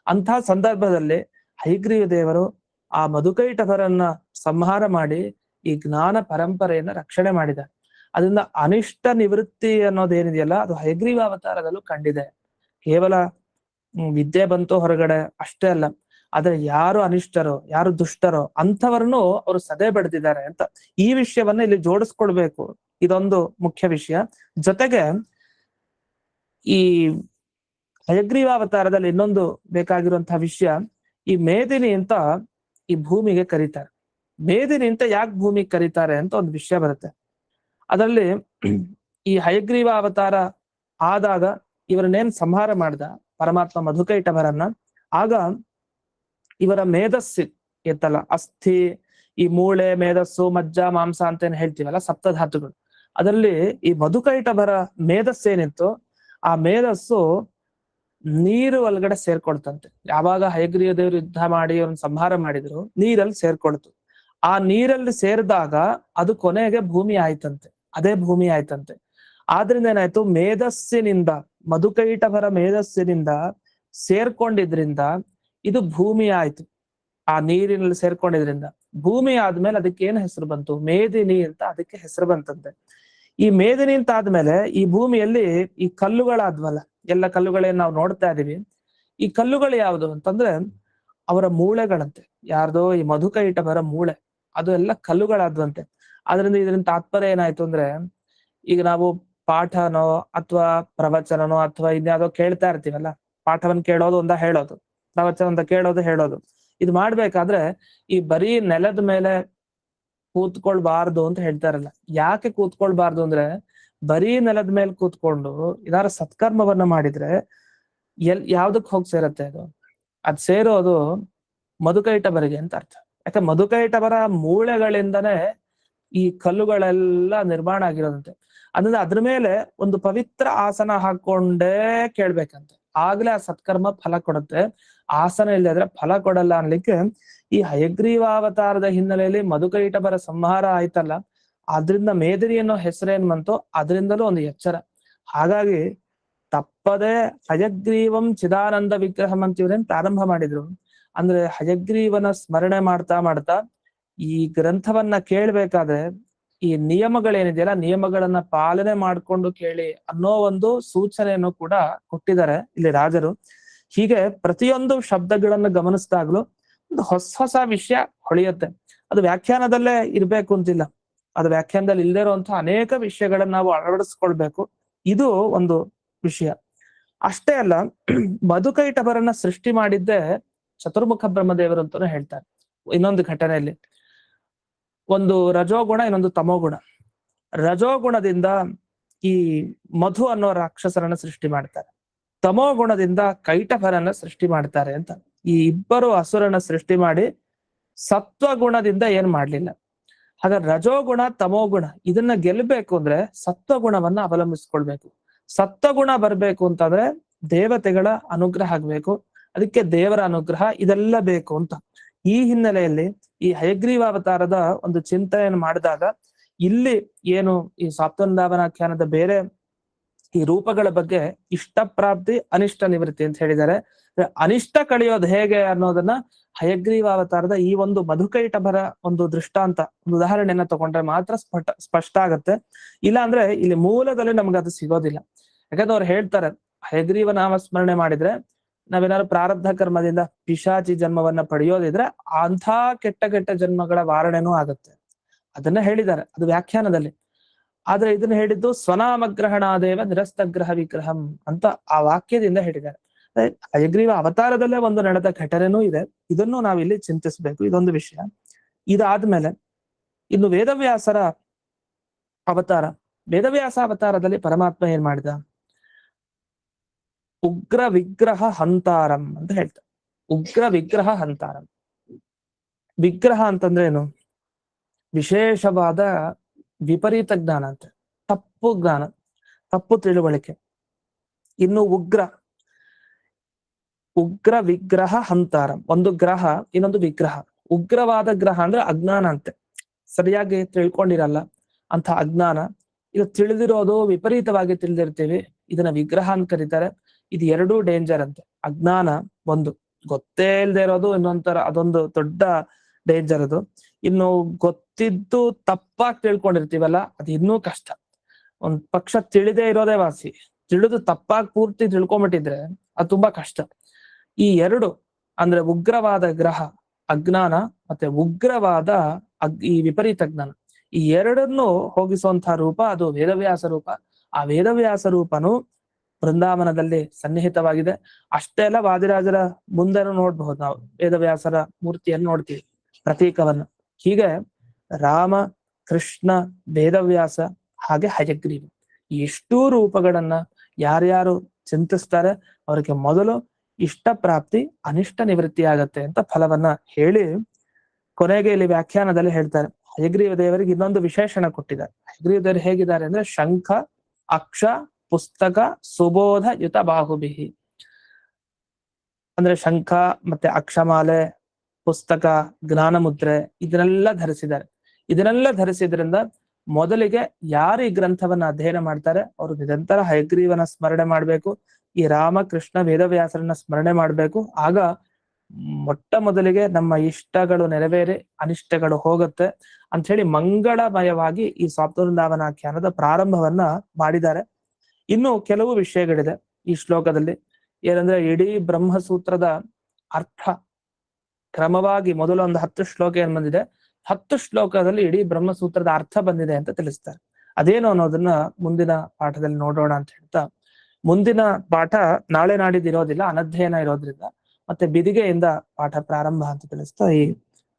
ಅಂಥ ಸಂದರ್ಭದಲ್ಲಿ ಹಯಗ್ರೀವ ದೇವರು ಆ ಮಧುಕೈಟಭರನ್ನ ಸಂಹಾರ ಮಾಡಿ ಈ ಜ್ಞಾನ ಪರಂಪರೆಯನ್ನ ರಕ್ಷಣೆ ಮಾಡಿದ್ದಾರೆ. ಅದರಿಂದ ಅನಿಷ್ಟ ನಿವೃತ್ತಿ ಅನ್ನೋದೇನಿದೆಯಲ್ಲ, ಅದು ಹಯಗ್ರೀವ ಅವತಾರದಲ್ಲೂ ಕಂಡಿದೆ. ಕೇವಲ ವಿದ್ಯೆ ಬಂತು ಹೊರಗಡೆ ಅಷ್ಟೇ ಅಲ್ಲ, ಆದ್ರೆ ಯಾರು ಅನಿಷ್ಟರೋ, ಯಾರು ದುಷ್ಟರೋ ಅಂಥವರನ್ನು ಅವರು ಸದೆ ಬಡ್ದಿದ್ದಾರೆ ಅಂತ ಈ ವಿಷಯವನ್ನ ಇಲ್ಲಿ ಜೋಡಿಸ್ಕೊಳ್ಬೇಕು. ಇದೊಂದು ಮುಖ್ಯ ವಿಷಯ. ಜೊತೆಗೆ ಈ ಹಯಗ್ರೀವ ಅವತಾರದಲ್ಲಿ ಇನ್ನೊಂದು ಬೇಕಾಗಿರುವಂತಹ ವಿಷಯ, ಈ ಮೇದಿನಿ ಅಂತ ಈ ಭೂಮಿಗೆ ಕರೀತಾರೆ. ಮೇದಿನಿ ಅಂತ ಯಾಕೆ ಭೂಮಿಗೆ ಕರೀತಾರೆ ಅಂತ ಒಂದು ವಿಷಯ ಬರುತ್ತೆ. ಅದರಲ್ಲಿ ಈ ಹಯಗ್ರೀವ ಅವತಾರ ಆದಾಗ ಇವರನ್ನೇನ್ ಸಂಹಾರ ಮಾಡ್ದ ಪರಮಾತ್ಮ ಮಧುಕೈಟಭರನ್ನ, ಆಗ ಇವರ ಮೇಧಸ್ಸು ಇತ್ತಲ್ಲ, ಅಸ್ಥಿ, ಈ ಮೂಳೆ, ಮೇಧಸ್ಸು, ಮಜ್ಜ, ಮಾಂಸ ಅಂತ ಏನ್ ಹೇಳ್ತೀವಲ್ಲ ಸಪ್ತಧಾತುಗಳು, ಅದರಲ್ಲಿ ಈ ಮಧುಕೈಟಭರ ಮೇಧಸ್ಸೇನಿತ್ತು ಆ ಮೇಧಸ್ಸು ನೀರು ಒಳಗಡೆ ಸೇರ್ಕೊಳ್ತಂತೆ. ಯಾವಾಗ ಹಯಗ್ರೀವ ದೇವರು ಯುದ್ಧ ಮಾಡಿ ಅವ್ರನ್ನ ಸಂಹಾರ ಮಾಡಿದ್ರು, ನೀರಲ್ಲಿ ಸೇರ್ಕೊಳ್ತು. ಆ ನೀರಲ್ಲಿ ಸೇರಿದಾಗ ಅದು ಕೊನೆಗೆ ಭೂಮಿ ಆಯ್ತಂತೆ, ಅದೇ ಭೂಮಿ ಆಯ್ತಂತೆ. ಆದ್ರಿಂದ ಏನಾಯ್ತು, ಮೇಧಸ್ಸಿನಿಂದ ಮಧುಕೈಟಭರ ಮೇಧಸ್ಸಿನಿಂದ ಸೇರ್ಕೊಂಡಿದ್ರಿಂದ ಇದು ಭೂಮಿ ಆಯ್ತು. ಆ ನೀರಿನಲ್ಲಿ ಸೇರ್ಕೊಂಡಿದ್ರಿಂದ ಭೂಮಿ ಆದ್ಮೇಲೆ ಅದಕ್ಕೆ ಏನ್ ಹೆಸರು ಬಂತು? ಮೇದಿನಿ ಅಂತ ಅದಕ್ಕೆ ಹೆಸರು ಬಂತಂತೆ. ಈ ಮೇದಿನಿ ಅಂತ ಆದ್ಮೇಲೆ ಈ ಭೂಮಿಯಲ್ಲಿ ಈ ಕಲ್ಲುಗಳಾದ್ವಲ್ಲ, ಎಲ್ಲ ಕಲ್ಲುಗಳೇನ್ ನಾವು ನೋಡ್ತಾ ಇದೀವಿ. ಈ ಕಲ್ಲುಗಳು ಯಾವುದು ಅಂತಂದ್ರೆ ಅವರ ಮೂಳೆಗಳಂತೆ. ಯಾರ್ದೋ ಈ ಮಧುಕೈಟಭರ ಮೂಳೆ, ಅದು ಎಲ್ಲ ಕಲ್ಲುಗಳಾದ್ವಂತೆ. ಆದ್ರಿಂದ ಇದರಿಂದ ತಾತ್ಪರ್ಯ ಏನಾಯ್ತು ಅಂದ್ರೆ, ಈಗ ನಾವು ಪಾಠನೋ ಅಥವಾ ಪ್ರವಚನನೋ ಅಥವಾ ಇನ್ಯಾವುದೋ ಕೇಳ್ತಾ ಇರ್ತೀವಲ್ಲ, ಪಾಠವನ್ನು ಕೇಳೋದು ಒಂದ, ಹೇಳೋದು ಪ್ರವಚನ ಅಂತ ಹೇಳೋದು ಇದು ಮಾಡ್ಬೇಕಾದ್ರೆ ಈ ಬರೀ ನೆಲದ ಮೇಲೆ ಕೂತ್ಕೊಳ್ಬಾರ್ದು ಅಂತ ಹೇಳ್ತಾರಲ್ಲ. ಯಾಕೆ ಕೂತ್ಕೊಳ್ಬಾರ್ದು ಅಂದ್ರೆ, ಬರೀ ನೆಲದ ಮೇಲೆ ಕೂತ್ಕೊಂಡು ಏನಾರ ಸತ್ಕರ್ಮವನ್ನ ಮಾಡಿದ್ರೆ ಯಾವ್ದಕ್ ಹೋಗಿ ಸೇರತ್ತೆ ಅದು? ಅದ್ ಸೇರೋದು ಮಧುಕೈಟಭರಿಗೆ ಅಂತ ಅರ್ಥ. ಯಾಕೆ ಮಧುಕೈಟಭರ ಮೂಳೆಗಳಿಂದನೇ ಈ ಕಲ್ಲುಗಳೆಲ್ಲ ನಿರ್ಮಾಣ ಆಗಿರೋದಂತೆ. ಅಂದ್ರೆ ಅದ್ರ ಮೇಲೆ ಒಂದು ಪವಿತ್ರ ಆಸನ ಹಾಕೊಂಡೇ ಕೇಳ್ಬೇಕಂತೆ, ಆಗ್ಲೇ ಆ ಸತ್ಕರ್ಮ ಫಲ ಕೊಡುತ್ತೆ. ಆಸನ ಇಲ್ಲದ್ರೆ ಫಲ ಕೊಡಲ್ಲ ಅನ್ಲಿಕ್ಕೆ ಈ ಹಯಗ್ರೀವಾವತಾರದ ಹಿನ್ನೆಲೆಯಲ್ಲಿ ಮಧುಕೈಟಭರ ಸಂಹಾರ ಆಯ್ತಲ್ಲ, ಆದ್ರಿಂದ ಮೇದಿನಿ ಅನ್ನೋ ಹೆಸರೇನ್ ಬಂತೋ ಅದರಿಂದಲೂ ಒಂದು ಎಚ್ಚರ. ಹಾಗಾಗಿ ತಪ್ಪದೆ ಹಯಗ್ರೀವಂ ಚಿದಾನಂದ ವಿಗ್ರಹಂ ಅಂತ ಇವ್ರೇನ್ ಪ್ರಾರಂಭ ಮಾಡಿದ್ರು. ಅಂದ್ರೆ ಹಯಗ್ರೀವನ ಸ್ಮರಣೆ ಮಾಡ್ತಾ ಮಾಡ್ತಾ ಈ ಗ್ರಂಥವನ್ನ ಕೇಳ್ಬೇಕಾದ್ರೆ ಈ ನಿಯಮಗಳೇನಿದೆಯಲ್ಲ, ನಿಯಮಗಳನ್ನ ಪಾಲನೆ ಮಾಡ್ಕೊಂಡು ಕೇಳಿ ಅನ್ನೋ ಒಂದು ಸೂಚನೆಯನ್ನು ಕೂಡ ಕೊಟ್ಟಿದ್ದಾರೆ ಇಲ್ಲಿ ರಾಜರು. ಹೀಗೆ ಪ್ರತಿಯೊಂದು ಶಬ್ದಗಳನ್ನು ಗಮನಿಸಿದಾಗ್ಲೂ ಒಂದು ಹೊಸ ವಿಷಯ ಹೊಳೆಯುತ್ತೆ. ಅದು ವ್ಯಾಖ್ಯಾನದಲ್ಲೇ ಇರ್ಬೇಕು ಅಂತಿಲ್ಲ, ಅದು ವ್ಯಾಖ್ಯಾನದಲ್ಲಿ ಇಲ್ಲದೆ ಇರುವಂತಹ ಅನೇಕ ವಿಷಯಗಳನ್ನ ನಾವು ಅಳವಡಿಸ್ಕೊಳ್ಬೇಕು. ಇದು ಒಂದು ವಿಷಯ. ಅಷ್ಟೇ ಅಲ್ಲ, ಮಧುಕೈಟಭರನ್ನ ಸೃಷ್ಟಿ ಮಾಡಿದ್ದೆ ಚತುರ್ಮುಖ ಬ್ರಹ್ಮದೇವರು ಅಂತಾನು ಹೇಳ್ತಾರೆ. ಇನ್ನೊಂದು ಘಟನೆಯಲ್ಲಿ ಒಂದು ರಜೋಗುಣ, ಇನ್ನೊಂದು ತಮೋಗುಣ. ರಜೋಗುಣದಿಂದ ಈ ಮಧು ಅನ್ನೋ ರಾಕ್ಷಸರನ್ನ ಸೃಷ್ಟಿ ಮಾಡ್ತಾರೆ, ತಮೋಗುಣದಿಂದ ಕೈಟಭರನ್ನ ಸೃಷ್ಟಿ ಮಾಡ್ತಾರೆ ಅಂತ. ಈ ಇಬ್ಬರು ಅಸುರನ ಸೃಷ್ಟಿ ಮಾಡಿ ಸತ್ವಗುಣದಿಂದ ಏನ್ ಮಾಡ್ಲಿಲ್ಲ. ಹಾಗಾದ್ರೆ ರಜೋಗುಣ ತಮೋಗುಣ ಇದನ್ನ ಗೆಲ್ಬೇಕು ಅಂದ್ರೆ ಸತ್ವಗುಣವನ್ನ ಅವಲಂಬಿಸ್ಕೊಳ್ಬೇಕು. ಸತ್ವಗುಣ ಬರ್ಬೇಕು ಅಂತಂದ್ರೆ ದೇವತೆಗಳ ಅನುಗ್ರಹ ಆಗ್ಬೇಕು, ಅದಕ್ಕೆ ದೇವರ ಅನುಗ್ರಹ ಇದೆಲ್ಲ ಬೇಕು ಅಂತ. ಈ ಹಿನ್ನೆಲೆಯಲ್ಲಿ ಈ ಹಯಗ್ರೀವಾವತಾರದ ಒಂದು ಚಿಂತನೆಯನ್ನು ಮಾಡಿದಾಗ ಇಲ್ಲಿ ಏನು ಈ ಸಾಪ್ತವೃಂದಾವನಾಖ್ಯಾನದ ಬೇರೆ ಈ ರೂಪಗಳ ಬಗ್ಗೆ ಇಷ್ಟ ಪ್ರಾಪ್ತಿ ಅನಿಷ್ಟ ನಿವೃತ್ತಿ ಅಂತ ಹೇಳಿದ್ದಾರೆ. ಅನಿಷ್ಟ ಕಳೆಯೋದು ಹೇಗೆ ಅನ್ನೋದನ್ನ ಹಯಗ್ರೀವಾವತಾರದ ಈ ಒಂದು ಮಧುಕೈಟಭರ ಒಂದು ದೃಷ್ಟಾಂತ, ಒಂದು ಉದಾಹರಣೆಯನ್ನ ತಗೊಂಡ್ರೆ ಮಾತ್ರ ಸ್ಪಷ್ಟ ಆಗತ್ತೆ. ಇಲ್ಲ ಅಂದ್ರೆ ಇಲ್ಲಿ ಮೂಲದಲ್ಲಿ ನಮ್ಗೆ ಅದು ಸಿಗೋದಿಲ್ಲ. ಯಾಕಂದ್ರೆ ಅವ್ರು ಹೇಳ್ತಾರೆ, ಹಯಗ್ರೀವ ನಾಮಸ್ಮರಣೆ ಮಾಡಿದ್ರೆ ನಾವೇನಾದ್ರು ಪ್ರಾರಬ್ಧ ಕರ್ಮದಿಂದ ಪಿಶಾಚಿ ಜನ್ಮವನ್ನ ಪಡೆಯೋದಿದ್ರೆ ಅಂಥ ಕೆಟ್ಟ ಕೆಟ್ಟ ಜನ್ಮಗಳ ವಾರಣೆನೂ ಆಗತ್ತೆ. ಅದನ್ನ ಹೇಳಿದ್ದಾರೆ, ಅದು ವ್ಯಾಖ್ಯಾನದಲ್ಲಿ. ಆದ್ರೆ ಇದನ್ನ ಹೇಳಿದ್ದು ಸ್ವನಾಮಗ್ರಹಣಾದೇವ ನಿರಸ್ತಗ್ರಹ ವಿಗ್ರಹಂ ಅಂತ ಆ ವಾಕ್ಯದಿಂದ ಹೇಳಿದ್ದಾರೆ. ಹಯಗ್ರೀವ ಅವತಾರದಲ್ಲೇ ಒಂದು ನಡೆದ ಘಟನೆನೂ ಇದೆ, ಇದನ್ನು ನಾವಿಲ್ಲಿ ಚಿಂತಿಸ್ಬೇಕು. ಇದೊಂದು ವಿಷಯ. ಇದಾದ್ಮೇಲೆ ಇನ್ನು ವೇದವ್ಯಾಸರ ಅವತಾರ. ವೇದವ್ಯಾಸ ಅವತಾರದಲ್ಲಿ ಪರಮಾತ್ಮ ಏನ್ ಮಾಡಿದ? ಉಗ್ರ ವಿಗ್ರಹ ಹಂತಾರಂ ಅಂತ ಹೇಳ್ತಾರೆ. ಉಗ್ರ ವಿಗ್ರಹ ಹಂತಾರಂ. ವಿಗ್ರಹ ಅಂತಂದ್ರೆ ಏನು? ವಿಶೇಷವಾದ ವಿಪರೀತ ಜ್ಞಾನ ಅಂತ, ತಪ್ಪು ಜ್ಞಾನ, ತಪ್ಪು ತಿಳುವಳಿಕೆ. ಇನ್ನು ಉಗ್ರ ವಿಗ್ರಹ ಹಂತಾರಂ. ಒಂದು ಗ್ರಹ, ಇನ್ನೊಂದು ವಿಗ್ರಹ. ಉಗ್ರವಾದ ಗ್ರಹ ಅಂದ್ರೆ ಅಜ್ಞಾನ ಅಂತೆ, ಸರಿಯಾಗಿ ತಿಳ್ಕೊಂಡಿರಲ್ಲ ಅಂತ ಅಜ್ಞಾನ. ಇದು ತಿಳಿದಿರೋದು ವಿಪರೀತವಾಗಿ ತಿಳಿದಿರ್ತೀವಿ, ಇದನ್ನ ವಿಗ್ರಹ ಅಂತ ಕರೀತಾರೆ. ಇದು ಎರಡೂ ಡೇಂಜರ್ ಅಂತೆ. ಅಜ್ಞಾನ ಒಂದು, ಗೊತ್ತೇ ಇಲ್ಲದೆ ಇರೋದು ಇನ್ನೊಂಥರ, ಅದೊಂದು ದೊಡ್ಡ ಡೇಂಜರ್ ಅದು. ಇನ್ನು ಗೊತ್ತಿದ್ದು ತಪ್ಪಾಗಿ ತಿಳ್ಕೊಂಡಿರ್ತೀವಲ್ಲ, ಅದು ಇನ್ನೂ ಕಷ್ಟ. ಒಂದ್ ಪಕ್ಷ ತಿಳಿದೇ ಇರೋದೇ ವಾಸಿ, ತಿಳಿದು ತಪ್ಪಾಗಿ ಪೂರ್ತಿ ತಿಳ್ಕೊಂಬಿಟ್ಟಿದ್ರೆ ಅದು ತುಂಬಾ ಕಷ್ಟ. ಈ ಎರಡು ಅಂದ್ರೆ ಉಗ್ರವಾದ ಗ್ರಹ ಅಜ್ಞಾನ, ಮತ್ತೆ ಉಗ್ರವಾದ ಈ ವಿಪರೀತ ಜ್ಞಾನ, ಈ ಎರಡನ್ನು ಹೋಗಿಸುವಂತಹ ರೂಪ ಅದು ವೇದವ್ಯಾಸ ರೂಪ. ಆ ವೇದವ್ಯಾಸ ರೂಪನು ಬೃಂದಾವನದಲ್ಲಿ ಸನ್ನಿಹಿತವಾಗಿದೆ. ಅಷ್ಟೇ ಅಲ್ಲ, ವಾದಿರಾಜರ ಮುಂದೆನೂ ನೋಡ್ಬಹುದು ನಾವು ವೇದವ್ಯಾಸರ ಮೂರ್ತಿಯನ್ನು ನೋಡ್ತೀವಿ, ಪ್ರತೀಕವನ್ನ. ಹೀಗೆ ರಾಮ, ಕೃಷ್ಣ, ವೇದವ್ಯಾಸ ಹಾಗೆ ಹಯಗ್ರೀವ, ಈ ಇಷ್ಟೂ ರೂಪಗಳನ್ನ ಯಾರ್ಯಾರು ಚಿಂತಿಸ್ತಾರೆ ಅವರಿಗೆ ಮೊದಲು ಇಷ್ಟ ಪ್ರಾಪ್ತಿ ಅನಿಷ್ಟ ನಿವೃತ್ತಿ ಆಗತ್ತೆ ಅಂತ ಫಲವನ್ನ ಹೇಳಿ ಕೊನೆಗೆ ಇಲ್ಲಿ ವ್ಯಾಖ್ಯಾನದಲ್ಲಿ ಹೇಳ್ತಾರೆ, ಹಯಗ್ರೀವ ದೇವರಿಗೆ ಇನ್ನೊಂದು ವಿಶೇಷಣ ಕೊಟ್ಟಿದ್ದಾರೆ. ಹಯಗ್ರೀವ ದೇವರು ಹೇಗಿದ್ದಾರೆ ಅಂದ್ರೆ ಶಂಖ, ಅಕ್ಷ, ಪುಸ್ತಕ, ಸುಬೋಧ ಯುತ ಬಾಹುಬಿಹಿ. ಅಂದ್ರೆ ಶಂಖ ಮತ್ತೆ ಅಕ್ಷಮಾಲೆ, ಪುಸ್ತಕ, ಜ್ಞಾನ ಮುದ್ರೆ ಇದನ್ನೆಲ್ಲ ಧರಿಸಿದ್ದಾರೆ. ಇದನ್ನೆಲ್ಲ ಧರಿಸಿದ್ರಿಂದ ಮೊದಲಿಗೆ ಯಾರು ಈ ಗ್ರಂಥವನ್ನ ಅಧ್ಯಯನ ಮಾಡ್ತಾರೆ ಅವರು ನಿರಂತರ ಹಯಗ್ರೀವನ ಸ್ಮರಣೆ ಮಾಡ್ಬೇಕು, ಈ ರಾಮ, ಕೃಷ್ಣ, ವೇದವ್ಯಾಸರನ್ನ ಸ್ಮರಣೆ ಮಾಡ್ಬೇಕು. ಆಗ ಮೊಟ್ಟ ಮೊದಲಿಗೆ ನಮ್ಮ ಇಷ್ಟಗಳು ನೆರವೇರಿ ಅನಿಷ್ಟಗಳು ಹೋಗುತ್ತೆ ಅಂತ ಹೇಳಿ ಮಂಗಳಮಯವಾಗಿ ಈ ಸಾಪ್ತವೃಂದಾವನಾಖ್ಯಾನದ ಪ್ರಾರಂಭವನ್ನ ಮಾಡಿದ್ದಾರೆ. ಇನ್ನು ಕೆಲವು ವಿಷಯಗಳಿದೆ ಈ ಶ್ಲೋಕದಲ್ಲಿ. ಏನಂದ್ರೆ ಇಡೀ ಬ್ರಹ್ಮಸೂತ್ರದ ಅರ್ಥ ಕ್ರಮವಾಗಿ ಮೊದಲು ಒಂದು 10 ಶ್ಲೋಕ ಏನ್ ಬಂದಿದೆ, 10 ಶ್ಲೋಕದಲ್ಲಿ ಇಡೀ ಬ್ರಹ್ಮಸೂತ್ರದ ಅರ್ಥ ಬಂದಿದೆ ಅಂತ ತಿಳಿಸ್ತಾರೆ. ಅದೇನು ಅನ್ನೋದನ್ನ ಮುಂದಿನ ಪಾಠದಲ್ಲಿ ನೋಡೋಣ ಅಂತ ಹೇಳ್ತಾ, ಮುಂದಿನ ಪಾಠ ನಾಳೆ ನಾಡಿದ್ದು ಇರೋದಿಲ್ಲ, ಅನಧ್ಯಯನ ಇರೋದ್ರಿಂದ ಮತ್ತೆ ಬಿದಿಗೆಯಿಂದ ಪಾಠ ಪ್ರಾರಂಭ ಅಂತ ತಿಳಿಸ್ತಾ ಈ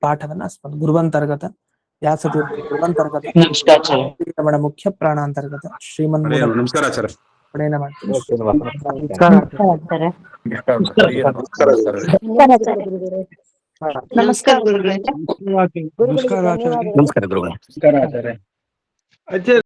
ಪಾಠವನ್ನ ಗುರುವಂತರ್ಗತ ವ್ಯಾಸತೀರ್ಥ ಗುರುವಂತರ್ಗತ ರಮಣ ಮುಖ್ಯ ಪ್ರಾಣಾಂತರ್ಗತ ಶ್ರೀಮನ್ಮೂಲ ನಮಸ್ಕಾರ ಆಚಾರ್ಯ. ಪಡೆಯನ ಮಾಡ್ತೀನಿ. ನಮಸ್ಕಾರ ಗುರುಗಳೇ. ನಮಸ್ಕಾರ ಗುರುಗಳೇ.